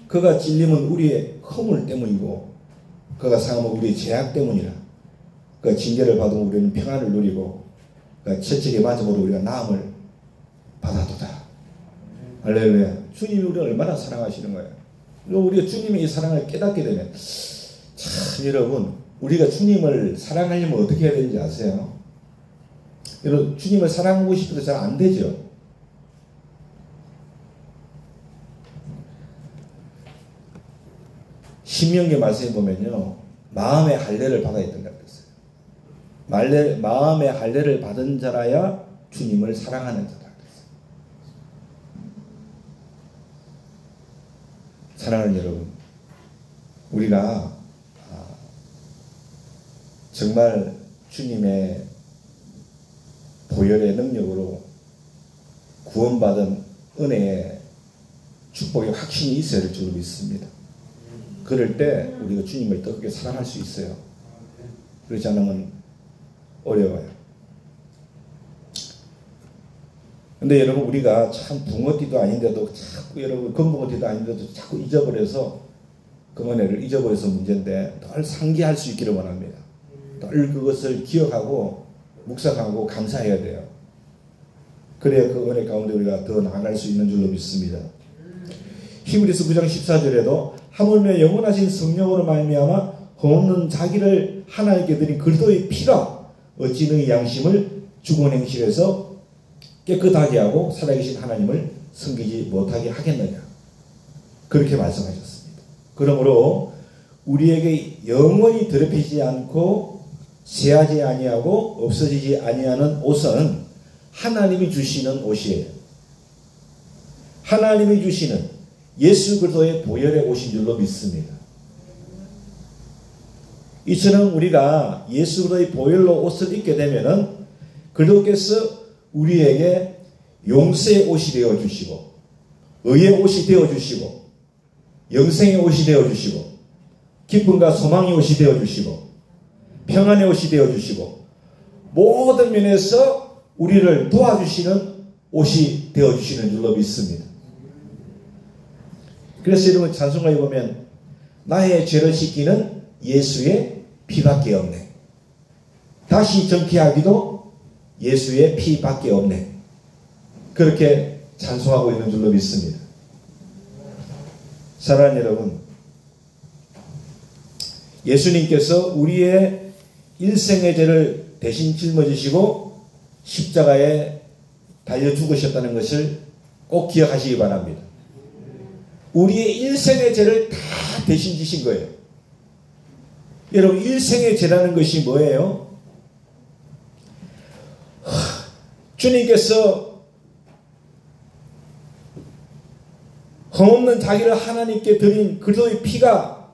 그가 찔림은 우리의 허물 때문이고, 그가 상함은 우리의 죄악 때문이라. 그가 징계를 받으면 우리는 평안을 누리고, 그가 채찍에 맞음으로 우리가 나음을 받아도다. 할렐루야. 주님이 우리를 얼마나 사랑하시는 거예요. 우리가 주님의 이 사랑을 깨닫게 되면, 참 여러분, 우리가 주님을 사랑하려면 어떻게 해야 되는지 아세요? 여러분, 주님을 사랑하고 싶어도 잘 안 되죠. 신명기 말씀에 보면요, 마음의 할례를 받아야 된다고 했어요. 마음의 할례를 받은 자라야 주님을 사랑하는 자다. 사랑하는 여러분, 우리가 정말 주님의 보혈의 능력으로 구원받은 은혜의 축복의 확신이 있어야 될 줄로 믿습니다. 그럴 때 우리가 주님을 뜨겁게 사랑할 수 있어요. 그렇지 않으면 어려워요. 근데 여러분, 우리가 참 붕어띠도 아닌데도 자꾸 여러분 금붕어띠도 아닌데도 자꾸 잊어버려서 그 은혜를 잊어버려서 문제인데, 늘 상기할 수 있기를 원합니다. 늘 그것을 기억하고 묵상하고 감사해야 돼요. 그래야 그 은혜 가운데 우리가 더 나아갈 수 있는 줄로 믿습니다. 히브리서 9장 14절에도 하물며 영원하신 성령으로 말미암아 험없는 자기를 하나님께 드린 그리스도의 피가 어찌 너희 양심을 죽은 행실에서 깨끗하게 하고 살아계신 하나님을 섬기지 못하게 하겠느냐. 그렇게 말씀하셨습니다. 그러므로 우리에게 영원히 더럽히지 않고 쇠하지 아니하고 없어지지 아니하는 옷은 하나님이 주시는 옷이에요. 하나님이 주시는 예수 그리스도의 보혈의 옷인 줄로 믿습니다. 이처럼 우리가 예수 그리스도의 보혈로 옷을 입게 되면은 그리스도께서 우리에게 용서의 옷이 되어 주시고, 의의 옷이 되어 주시고, 영생의 옷이 되어 주시고, 기쁨과 소망의 옷이 되어 주시고, 평안의 옷이 되어 주시고, 모든 면에서 우리를 도와주시는 옷이 되어 주시는 줄로 믿습니다. 그래서 여러분 찬송가에 보면 나의 죄를 씻기는 예수의 피밖에 없네. 다시 정케하기도 예수의 피밖에 없네. 그렇게 찬송하고 있는 줄로 믿습니다. 사랑하는 여러분, 예수님께서 우리의 일생의 죄를 대신 짊어지시고 십자가에 달려 죽으셨다는 것을 꼭 기억하시기 바랍니다. 우리의 일생의 죄를 다 대신 지신 거예요. 여러분, 일생의 죄라는 것이 뭐예요? 주님께서 흠없는 자기를 하나님께 드린 그리스도의 피가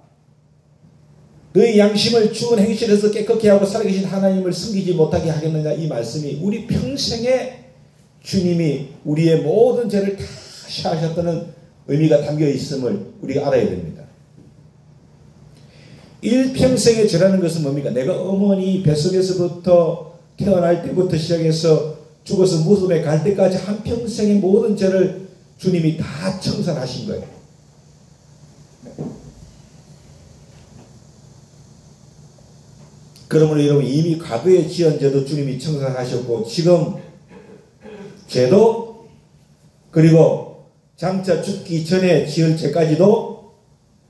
너희 양심을 죽은 행실에서 깨끗게 하고 살아계신 하나님을 숨기지 못하게 하겠느냐, 이 말씀이 우리 평생에 주님이 우리의 모든 죄를 다 사하셨다는 의미가 담겨 있음을 우리가 알아야 됩니다. 일평생의 죄라는 것은 뭡니까? 내가 어머니 뱃속에서부터 태어날 때부터 시작해서 죽어서 무덤에 갈 때까지 한평생의 모든 죄를 주님이 다 청산하신 거예요. 그러므로 여러분, 이미 과거에 지은 죄도 주님이 청산하셨고, 지금 죄도, 그리고 장차 죽기 전에 지을 죄까지도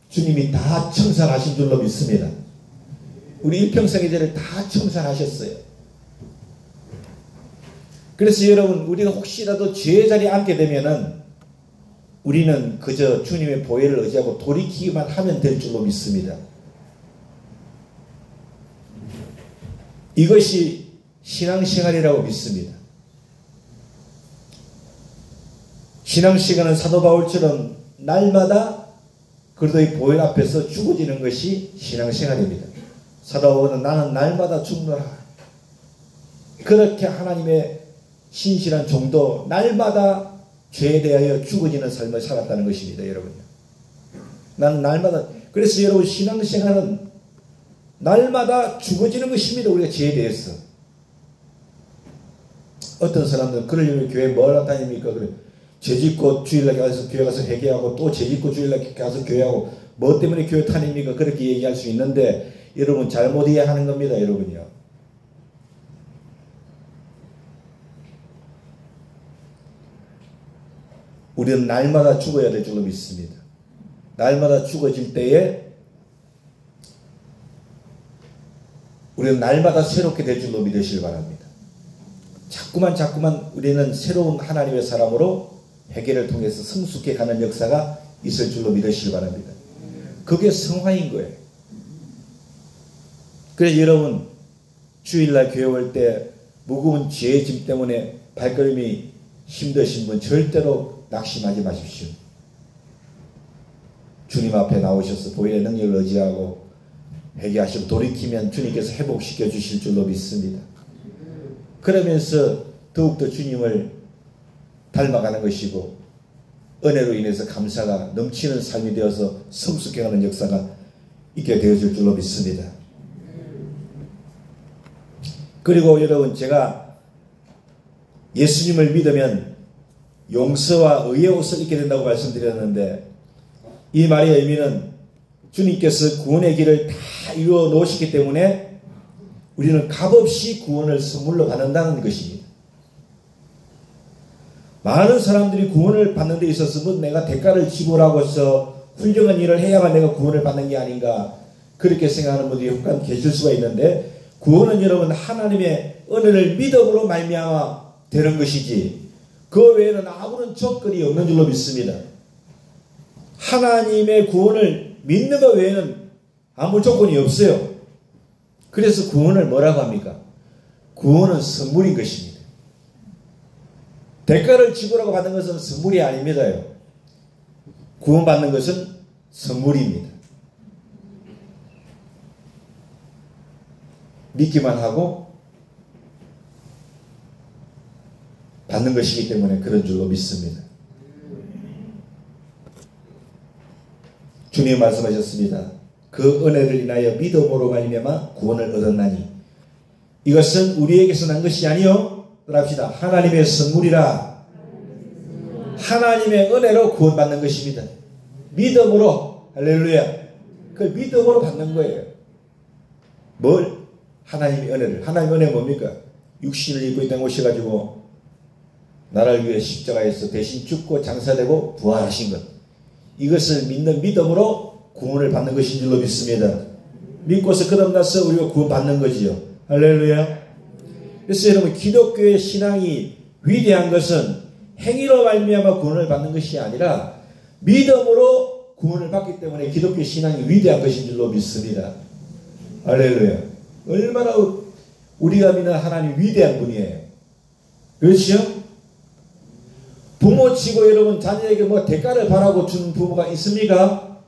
주님이 다 청산하신 줄로 믿습니다. 우리 일평생의 죄를 다 청산하셨어요. 그래서 여러분, 우리가 혹시라도 죄의 자리에 앉게 되면은 우리는 그저 주님의 보혈을 의지하고 돌이키기만 하면 될 줄로 믿습니다. 이것이 신앙생활이라고 믿습니다. 신앙시간은 사도 바울처럼 날마다 그리스도의 보혈 앞에서 죽어지는 것이 신앙생활입니다. 사도 바울은 나는 날마다 죽노라. 그렇게 하나님의 신실한 종도 날마다 죄에 대하여 죽어지는 삶을 살았다는 것입니다. 여러분요. 나는 날마다, 그래서 여러분, 신앙생활은 날마다 죽어지는 것입니다. 우리가 죄에 대해서. 어떤 사람들은 그러려면 교회 뭘 다닙니까? 그래. 죄짓고 주일날 가서 교회 가서 회개하고, 또 죄짓고 주일날 가서 교회하고, 뭐 때문에 교회 다닙니까? 그렇게 얘기할 수 있는데, 여러분 잘못 이해하는 겁니다. 여러분요. 우리는 날마다 죽어야 될 줄로 믿습니다. 날마다 죽어질 때에 우리는 날마다 새롭게 될 줄로 믿으시길 바랍니다. 자꾸만 우리는 새로운 하나님의 사람으로 회개를 통해서 성숙해 가는 역사가 있을 줄로 믿으시길 바랍니다. 그게 성화인 거예요. 그래서 여러분, 주일날 교회 올 때 무거운 죄의 짐 때문에 발걸음이 힘드신 분 절대로 낙심하지 마십시오. 주님 앞에 나오셔서 보혈의 능력을 의지하고 회개하시고 돌이키면 주님께서 회복시켜 주실 줄로 믿습니다. 그러면서 더욱더 주님을 닮아가는 것이고, 은혜로 인해서 감사가 넘치는 삶이 되어서 성숙해가는 역사가 있게 되어질 줄로 믿습니다. 그리고 여러분, 제가 예수님을 믿으면 용서와 의의 옷을 입게 된다고 말씀드렸는데, 이 말의 의미는 주님께서 구원의 길을 다 이루어 놓으시기 때문에 우리는 값없이 구원을 선물로 받는다는 것입니다. 많은 사람들이 구원을 받는 데 있어서 뭐 내가 대가를 지불하고 해서 훌륭한 일을 해야만 내가 구원을 받는 게 아닌가, 그렇게 생각하는 분들이 혹간 계실 수가 있는데, 구원은 여러분 하나님의 은혜를 믿음으로 말미암아 되는 것이지 그 외에는 아무런 조건이 없는 줄로 믿습니다. 하나님의 구원을 믿는 것 외에는 아무 조건이 없어요. 그래서 구원을 뭐라고 합니까? 구원은 선물인 것입니다. 대가를 지불하고 받는 것은 선물이 아닙니다. 구원받는 것은 선물입니다. 믿기만 하고 받는 것이기 때문에 그런 줄로 믿습니다. 주님이 말씀하셨습니다. 그 은혜를 인하여 믿음으로 말미암아 구원을 얻었나니 이것은 우리에게서 난 것이 아니요, 합시다. 하나님의 선물이라. 하나님의 은혜로 구원받는 것입니다. 믿음으로. 할렐루야. 그 믿음으로 받는 거예요. 뭘? 하나님의 은혜를. 하나님의 은혜 뭡니까? 육신을 입고 이 땅에 오셔가지고 나를 위해 십자가에서 대신 죽고 장사되고 부활하신 것. 이것을 믿는 믿음으로 구원을 받는 것인 줄로 믿습니다. 믿고서 거듭나서 우리가 구원받는 거지요. 할렐루야. 그래서 여러분 기독교의 신앙이 위대한 것은 행위로 말미암아 구원을 받는 것이 아니라 믿음으로 구원을 받기 때문에 기독교 신앙이 위대한 것인 줄로 믿습니다. 할렐루야. 얼마나 우리가 믿는 하나님 위대한 분이에요. 그렇죠? 부모 치고 여러분 자녀에게 뭐 대가를 바라고 주는 부모가 있습니까?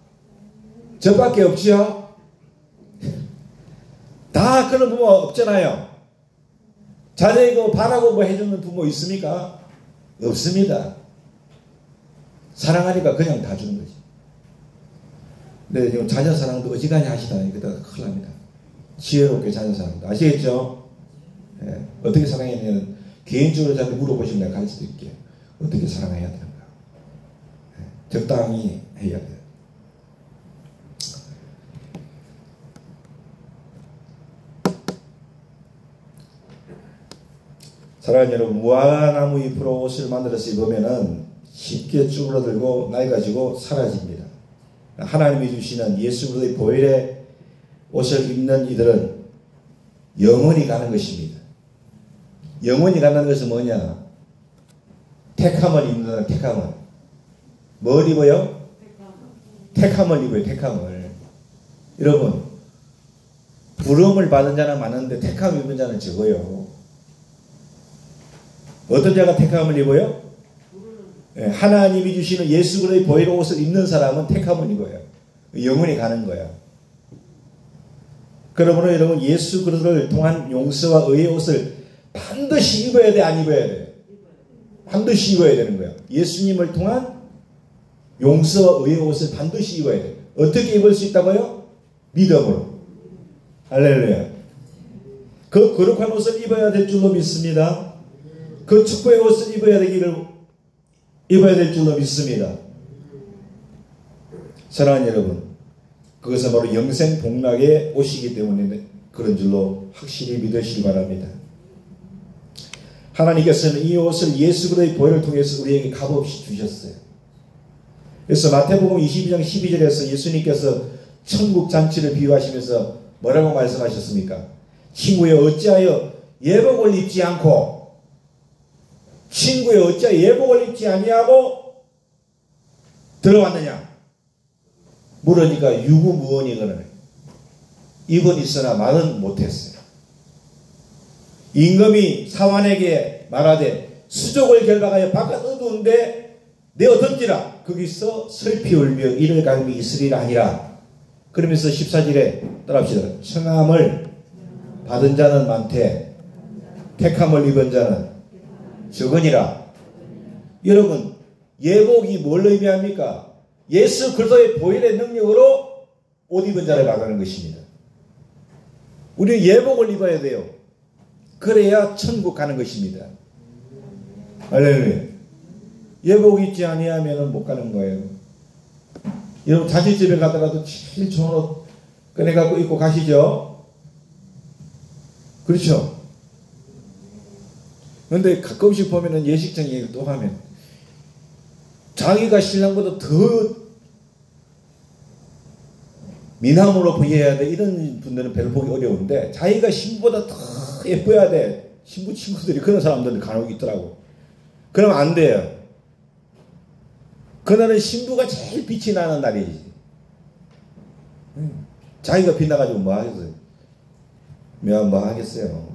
저밖에 없죠? 다 그런 부모 없잖아요. 자녀에게 바라고 뭐 해주는 부모 있습니까? 없습니다. 사랑하니까 그냥 다 주는 거지. 근데 지금 자녀 사랑도 어지간히 하시다 이러다가 큰일 납니다. 지혜롭게 자녀 사랑도. 아시겠죠? 예. 어떻게 사랑해야 되냐면 개인적으로 저한테 물어보시면 내가 가르쳐 드릴게요. 어떻게 사랑해야 되는가. 예. 적당히 해야 돼요. 사랑하는 여러분, 무화과나무 잎으로 옷을 만들어서 입으면은 쉽게 쭈그러들고 낡아지고 사라집니다. 하나님이 주시는 예수 그리스도의 보혈의 옷을 입는 이들은 영원히 가는 것입니다. 영원히 가는 것은 뭐냐? 택함을 입는 택함을. 뭘 입어요? 택함을 입어요. 택함을. 여러분, 부름을 받은 자는 많은데 택함 입은 자는 적어요. 어떤 자가 택함을 입어요? 하나님이 주시는 예수 그리스도의 보혈의 옷을 입는 사람은 택함을 입어요. 영원히 가는 거야. 그러므로 여러분 예수 그리스도를 통한 용서와 의의 옷을 반드시 입어야 돼, 안 입어야 돼? 반드시 입어야 되는 거야. 예수님을 통한 용서와 의의 옷을 반드시 입어야 돼. 어떻게 입을 수 있다고요? 믿음으로. 할렐루야. 그 거룩한 옷을 입어야 될 줄로 믿습니다. 그 축복의 옷을 입어야 될 줄로 믿습니다. 사랑하는 여러분, 그것은 바로 영생 복락의 옷이기 때문에 그런 줄로 확실히 믿으시기 바랍니다. 하나님께서는 이 옷을 예수 그리스도의 보혈을 통해서 우리에게 값없이 주셨어요. 그래서 마태복음 22장 12절에서 예수님께서 천국 잔치를 비유하시면서 뭐라고 말씀하셨습니까? 친구여 어찌하여 예복을 입지 않고 친구여 어찌하여 예복을 입지 아니하고 들어왔느냐? 물으니까 유구무원이거늘 입은 있으나 말은 못했어요. 임금이 사환에게 말하되 수족을 결박하여 바깥 어두운데 내어 던지라. 거기서 슬피 울며 이를 갈미 있으리라 하니라. 그러면서 14절에 따라합시다. 청함을 받은 자는 많되 택함을 입은 자는 적으니라. 여러분 예복이 뭘 의미합니까? 예수 그리스도의 보혈의 능력으로 옷 입은 자를 말하는 것입니다. 우리 예복을 입어야 돼요. 그래야 천국 가는 것입니다. 할렐루야. 예복 입지 아니하면 못 가는 거예요. 여러분 자식집에 가더라도 제일 좋은 옷 꺼내갖고 입고 가시죠. 그렇죠. 그런데 가끔씩 보면은 예식장 얘기를 또 하면 자기가 신랑보다 더 미남으로 보여야 돼. 이런 분들은 별로 보기 어려운데 자기가 신부보다 더 예뻐야 돼. 신부 친구들이 그런 사람들이 간혹 있더라고. 그러면 안 돼요. 그날은 신부가 제일 빛이 나는 날이지. 자기가 빛나가지고 뭐 하겠어요? 뭐 하겠어요?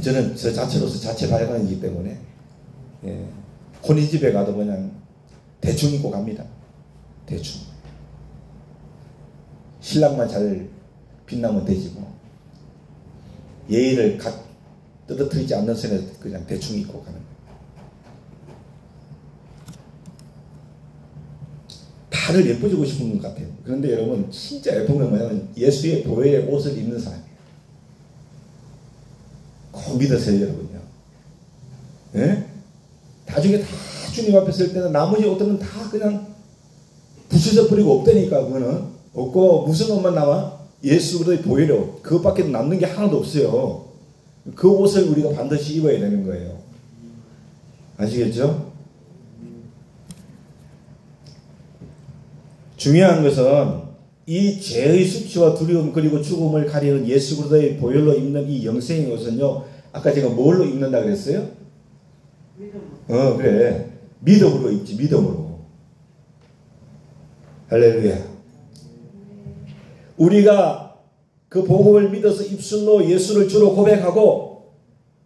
저는 저 자체로서 자체 발광이기 때문에 혼인집에 가도 그냥 대충 입고 갑니다. 대충. 신랑만 잘 빛나면 되지 뭐. 예의를 떨어뜨리지 않는 선에서 그냥 대충 입고 가는 거예요. 다들 예뻐지고 싶은 것 같아요. 그런데 여러분 진짜 예쁜 건 뭐냐면 예수의 보혈의 옷을 입는 사람이에요. 꼭 믿으세요 여러분요. 예? 나중에 다 주님 앞에 설 때는 나머지 옷들은 다 그냥 부셔져 버리고 없다니까. 그거는 없고 무슨 옷만 남아? 예수 그리스도의 보혈의 옷. 그것밖에 남는 게 하나도 없어요. 그 옷을 우리가 반드시 입어야 되는 거예요. 아시겠죠? 중요한 것은 이 죄의 수치와 두려움 그리고 죽음을 가리는 예수 그리스도의 보혈로 입는 이 영생의 옷은요. 아까 제가 뭘로 입는다 그랬어요? 그래. 믿음으로 입지. 믿음으로. 할렐루야. 우리가 그 복음을 믿어서 입술로 예수를 주로 고백하고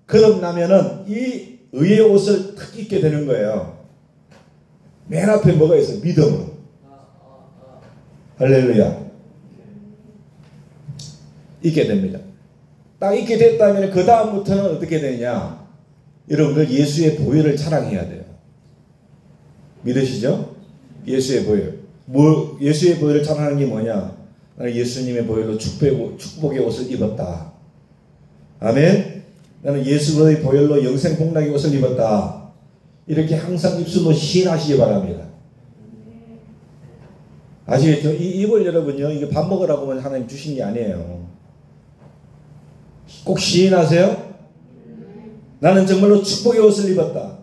그럼 나면은 이 의의 옷을 탁 입게 되는 거예요. 맨 앞에 뭐가 있어요? 믿음으로. 할렐루야. 입게 됩니다. 딱 입게 됐다면 그 다음부터는 어떻게 되냐? 여러분들 예수의 보혈을 자랑해야 돼요. 믿으시죠? 예수의 보혈. 예수의 보혈을 자랑하는 게 뭐냐? 나는 예수님의 보혈로 축복의 옷을 입었다. 아멘. 나는 예수 그리스도의 보혈로 영생 복락의 옷을 입었다. 이렇게 항상 입술로 시인하시기 바랍니다. 아시겠죠? 이 입을 여러분요, 이게 밥 먹으라고 하나님 주신 게 아니에요. 꼭 시인하세요. 나는 정말로 축복의 옷을 입었다.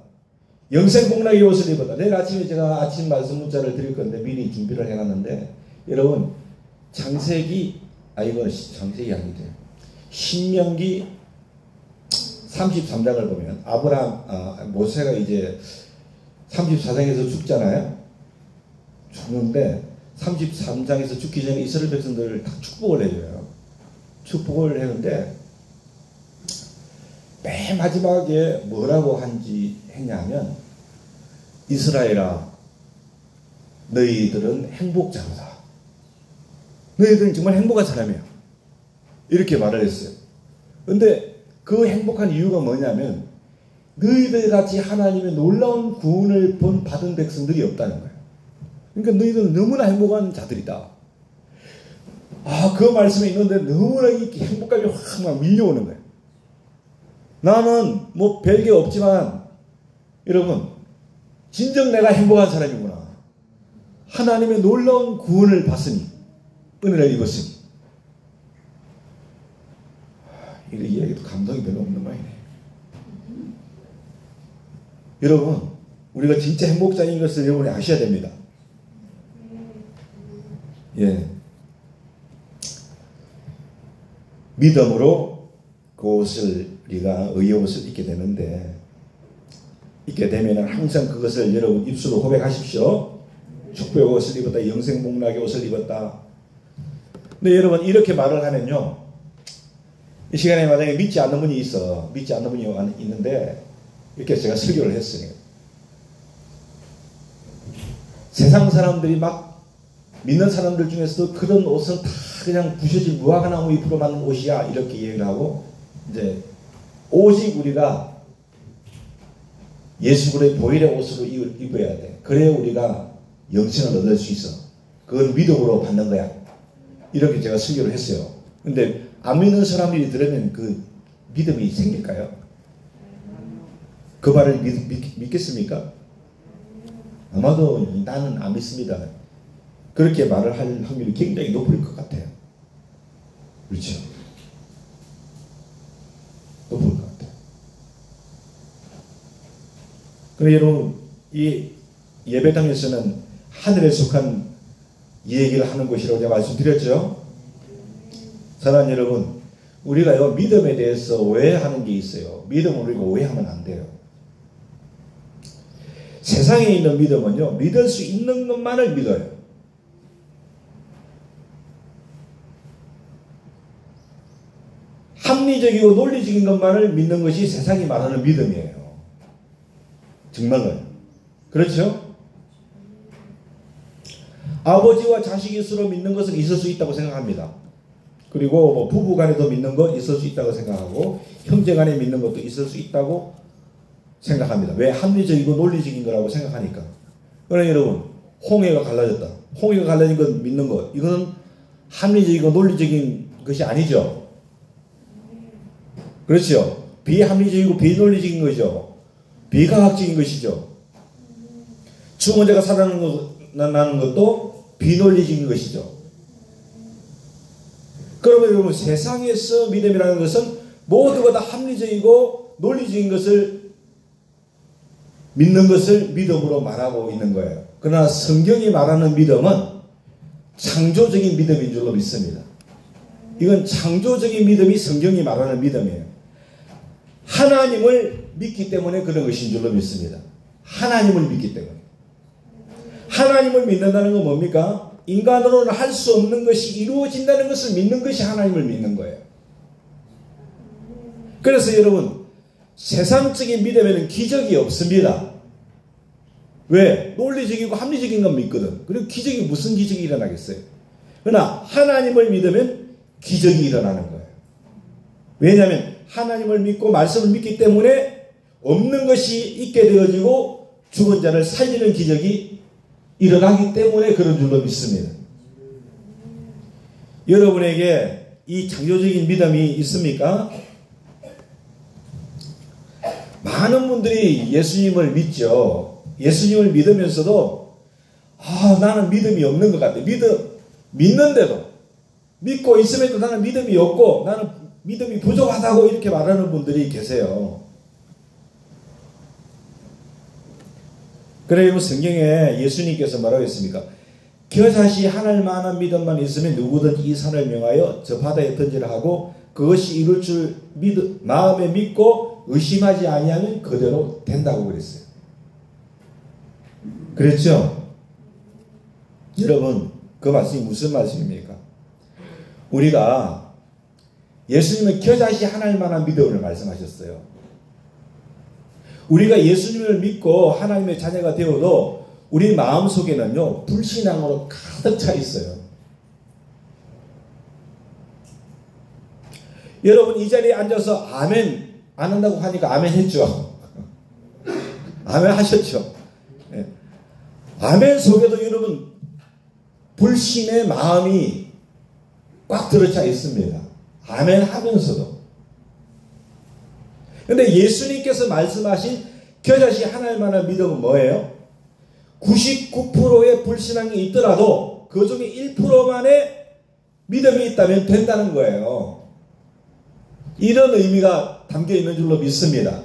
영생 복락의 옷을 입었다. 내일 아침에 제가 아침 말씀 문자를 드릴 건데 미리 준비를 해놨는데, 여러분 창세기 창세기 아니죠. 신명기 33장을 보면 모세가 이제 34장에서 죽잖아요. 죽는데 33장에서 죽기 전에 이스라엘 백성들을 다 축복을 해줘요. 축복을 했는데 맨 마지막에 뭐라고 했냐면 이스라엘아 너희들은 행복자로다. 너희들은 정말 행복한 사람이야. 이렇게 말을 했어요. 근데 그 행복한 이유가 뭐냐면 너희들 같이 하나님의 놀라운 구원을 받은 백성들이 없다는 거예요. 그러니까 너희들은 너무나 행복한 자들이다. 그 말씀에 있는데 너무나 이 행복감이 확 밀려오는 거예요. 나는 뭐 별게 없지만 여러분 진정 내가 행복한 사람이구나. 하나님의 놀라운 구원을 받으니 은혜를 입었으니. 이 이야기도 감동이 별로 없는 모양이네. 여러분 우리가 진짜 행복자인 것을 여러분이 아셔야 됩니다. 예. 믿음으로 그 옷을 우리가 의의 옷을 입게 되는데, 입게 되면 항상 그것을 여러분 입술로 고백하십시오. 축복의 옷을 입었다. 영생 복락의 옷을 입었다. 근데 여러분 이렇게 말을 하면요, 이 시간에 만약에 믿지 않는 분이 있는데 이렇게 제가 설교를 했어요. 세상 사람들이 막 믿는 사람들 중에서도 그런 옷은 다 그냥 부셔질 무화과나무 잎으로 만든 옷이야 이렇게 얘기를 하고, 이제 오직 우리가 예수 그리스도의 보혈의 옷으로 입어야 돼. 그래야 우리가 영생을 얻을 수 있어. 그건 믿음으로 받는 거야. 이렇게 제가 설교를 했어요. 근데 안 믿는 사람들이 들으면 그 믿음이 생길까요? 그 말을 믿겠습니까? 아마도 나는 안 믿습니다. 그렇게 말을 할 확률이 굉장히 높을 것 같아요. 그렇죠? 높을 것 같아요. 그런데 여러분, 이 예배당에서는 하늘에 속한 얘기를 하는 곳이라고 제가 말씀드렸죠? 사랑하는 여러분, 우리가요, 믿음에 대해서 오해하는 게 있어요. 믿음을 우리가 오해하면 안 돼요. 세상에 있는 믿음은요, 믿을 수 있는 것만을 믿어요. 합리적이고 논리적인 것만을 믿는 것이 세상이 말하는 믿음이에요. 정말로. 그렇죠? 아버지와 자식이 서로 믿는 것은 있을 수 있다고 생각합니다. 그리고 뭐 부부 간에도 믿는 것 있을 수 있다고 생각하고, 형제 간에 믿는 것도 있을 수 있다고 생각합니다. 왜? 합리적이고 논리적인 거라고 생각하니까. 그러나 여러분, 홍해가 갈라졌다. 홍해가 갈라진 것 믿는 것, 이거는 합리적이고 논리적인 것이 아니죠. 그렇죠? 비합리적이고 비논리적인 것이죠. 비과학적인 것이죠. 죽은 자가 살아나는 것도 비논리적인 것이죠. 그러면 여러분, 세상에서 믿음이라는 것은 모두가 다 합리적이고 논리적인 것을 믿는 것을 믿음으로 말하고 있는 거예요. 그러나 성경이 말하는 믿음은 창조적인 믿음인 줄로 믿습니다. 이건 창조적인 믿음이 성경이 말하는 믿음이에요. 하나님을 믿기 때문에 그런 것인 줄로 믿습니다. 하나님을 믿기 때문에. 하나님을 믿는다는 건 뭡니까? 인간으로는 할 수 없는 것이 이루어진다는 것을 믿는 것이 하나님을 믿는 거예요. 그래서 여러분, 세상적인 믿음에는 기적이 없습니다. 왜? 논리적이고 합리적인 건 믿거든. 그리고 기적이 무슨 기적이 일어나겠어요? 그러나 하나님을 믿으면 기적이 일어나는 거예요. 왜냐하면 하나님을 믿고 말씀을 믿기 때문에 없는 것이 있게 되어지고 죽은 자를 살리는 기적이 일어나기 때문에 그런 줄로 믿습니다. 여러분에게 이 창조적인 믿음이 있습니까? 많은 분들이 예수님을 믿죠. 예수님을 믿으면서도 나는 믿음이 없는 것 같아. 믿는데도 믿고 있음에도 나는 믿음이 없고 나는 믿음이 부족하다고 이렇게 말하는 분들이 계세요. 그래요. 성경에 예수님께서 뭐라고 했습니까? 겨자씨 하늘만한 믿음만 있으면 누구든지 이 산을 명하여 저 바다에 던지라 하고 그것이 이룰 줄 마음에 믿고 의심하지 아니하면 그대로 된다고 그랬어요. 그랬죠? 여러분, 그 말씀이 무슨 말씀입니까? 우리가 예수님은 겨자씨 하늘만한 믿음을 말씀하셨어요. 우리가 예수님을 믿고 하나님의 자녀가 되어도 우리 마음속에는요, 불신앙으로 가득 차 있어요. 여러분, 이 자리에 앉아서 아멘 안 한다고 하니까 아멘 했죠. 아멘 하셨죠. 네. 아멘 속에도 여러분 불신의 마음이 꽉 들어차 있습니다. 아멘 하면서도. 그런데 예수님께서 말씀하신 겨자씨 하나님만한 믿음은 뭐예요? 99%의 불신앙이 있더라도 그 중에 1%만의 믿음이 있다면 된다는 거예요. 이런 의미가 담겨 있는 줄로 믿습니다.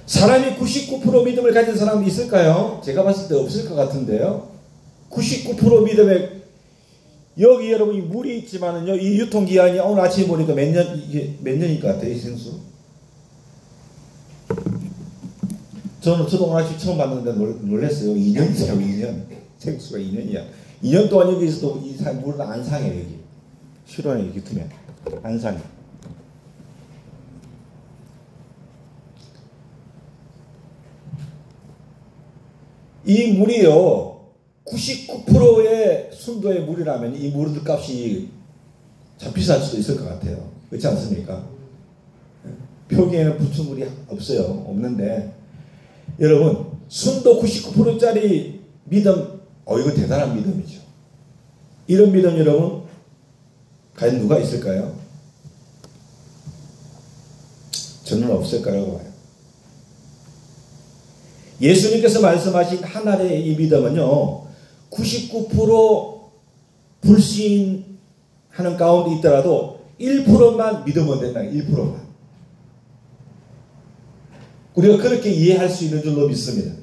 사람이 99% 믿음을 가진 사람이 있을까요? 제가 봤을 때 없을 것 같은데요. 99% 믿음에 여기 여러분 이 물이 있지만은요, 이 유통기한이 오늘 아침에 보니까 몇 년일 것 같아요, 이 생수? 저도 오늘 아침에 처음 봤는데 놀랐어요. 2년이라고, 2년. 생수가 2년이야. 2년 동안 여기 있어도 이 물은 안 상해, 여기. 실온에 이렇게 두면. 안 상해. 이 물이요, 99%의 순도의 물이라면 이 물 값이 참 비쌀 수도 있을 것 같아요. 그렇지 않습니까? 표기에는 부추물이 없어요. 없는데, 여러분, 순도 99%짜리 믿음, 이거 대단한 믿음이죠. 이런 믿음 여러분, 과연 누가 있을까요? 저는 없을 거라고 봐요. 예수님께서 말씀하신 하나의 이 믿음은요, 99% 불신하는 가운데 있더라도 1%만 믿으면 된다. 1%만. 우리가 그렇게 이해할 수 있는 줄로 믿습니다.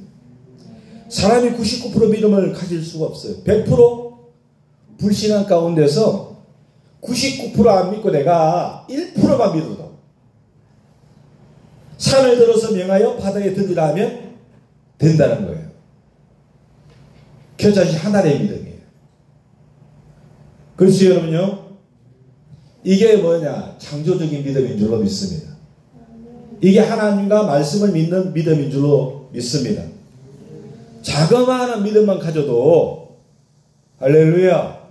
사람이 99% 믿음을 가질 수가 없어요. 100% 불신한 가운데서 99% 안 믿고 내가 1%만 믿어도 산을 들어서 명하여 바다에 던지라 하면 된다는 거예요. 겨자씨 하나의 믿음이에요. 그렇지 여러분요? 이게 뭐냐? 창조적인 믿음인 줄로 믿습니다. 이게 하나님과 말씀을 믿는 믿음인 줄로 믿습니다. 자그마한 믿음만 가져도 할렐루야,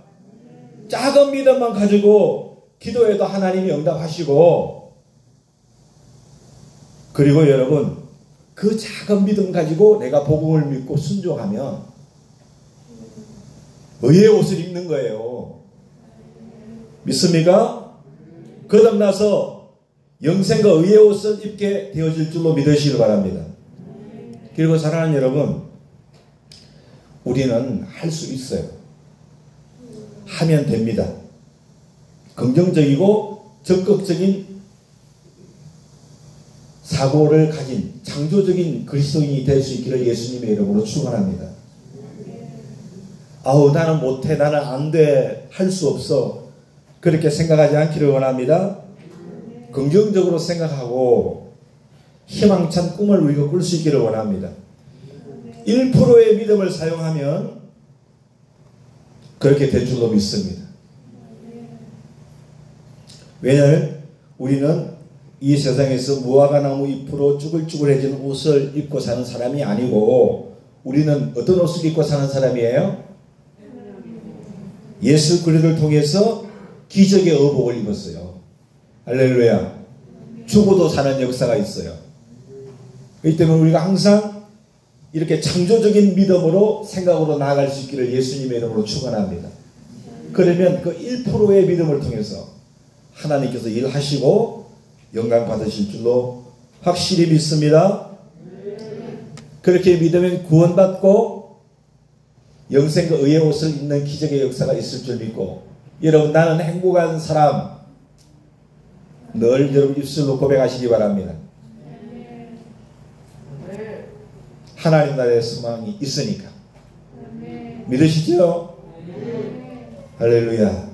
작은 믿음만 가지고 기도해도 하나님이 응답하시고, 그리고 여러분 그 작은 믿음 가지고 내가 복음을 믿고 순종하면 의의 옷을 입는 거예요. 믿습니까? 거듭나서 영생과 의의 옷을 입게 되어질 줄로 믿으시길 바랍니다. 그리고 사랑하는 여러분, 우리는 할 수 있어요. 하면 됩니다. 긍정적이고 적극적인 사고를 가진 창조적인 그리스도인이 될 수 있기를 예수님의 이름으로 축원합니다. 아우 나는 못해, 나는 안 돼, 할 수 없어, 그렇게 생각하지 않기를 원합니다. 긍정적으로 생각하고 희망찬 꿈을 우리가 꿀 수 있기를 원합니다. 1%의 믿음을 사용하면 그렇게 될 줄로 믿습니다. 왜냐하면 우리는 이 세상에서 무화과나무 잎으로 쭈글쭈글해진 옷을 입고 사는 사람이 아니고, 우리는 어떤 옷을 입고 사는 사람이에요? 예수 그리스도를 통해서 기적의 의복을 입었어요. 할렐루야. 죽어도 사는 역사가 있어요. 그렇기 때문에 우리가 항상 이렇게 창조적인 믿음으로 생각으로 나아갈 수 있기를 예수님의 이름으로 축원합니다. 그러면 그 1%의 믿음을 통해서 하나님께서 일하시고 영광 받으실 줄로 확실히 믿습니다. 그렇게 믿으면 구원받고 영생과 의의 옷을 입는 기적의 역사가 있을 줄 믿고, 여러분 나는 행복한 사람, 늘 여러분 입술로 고백하시기 바랍니다. 하나님 나라의 소망이 있으니까. 믿으시죠? 할렐루야.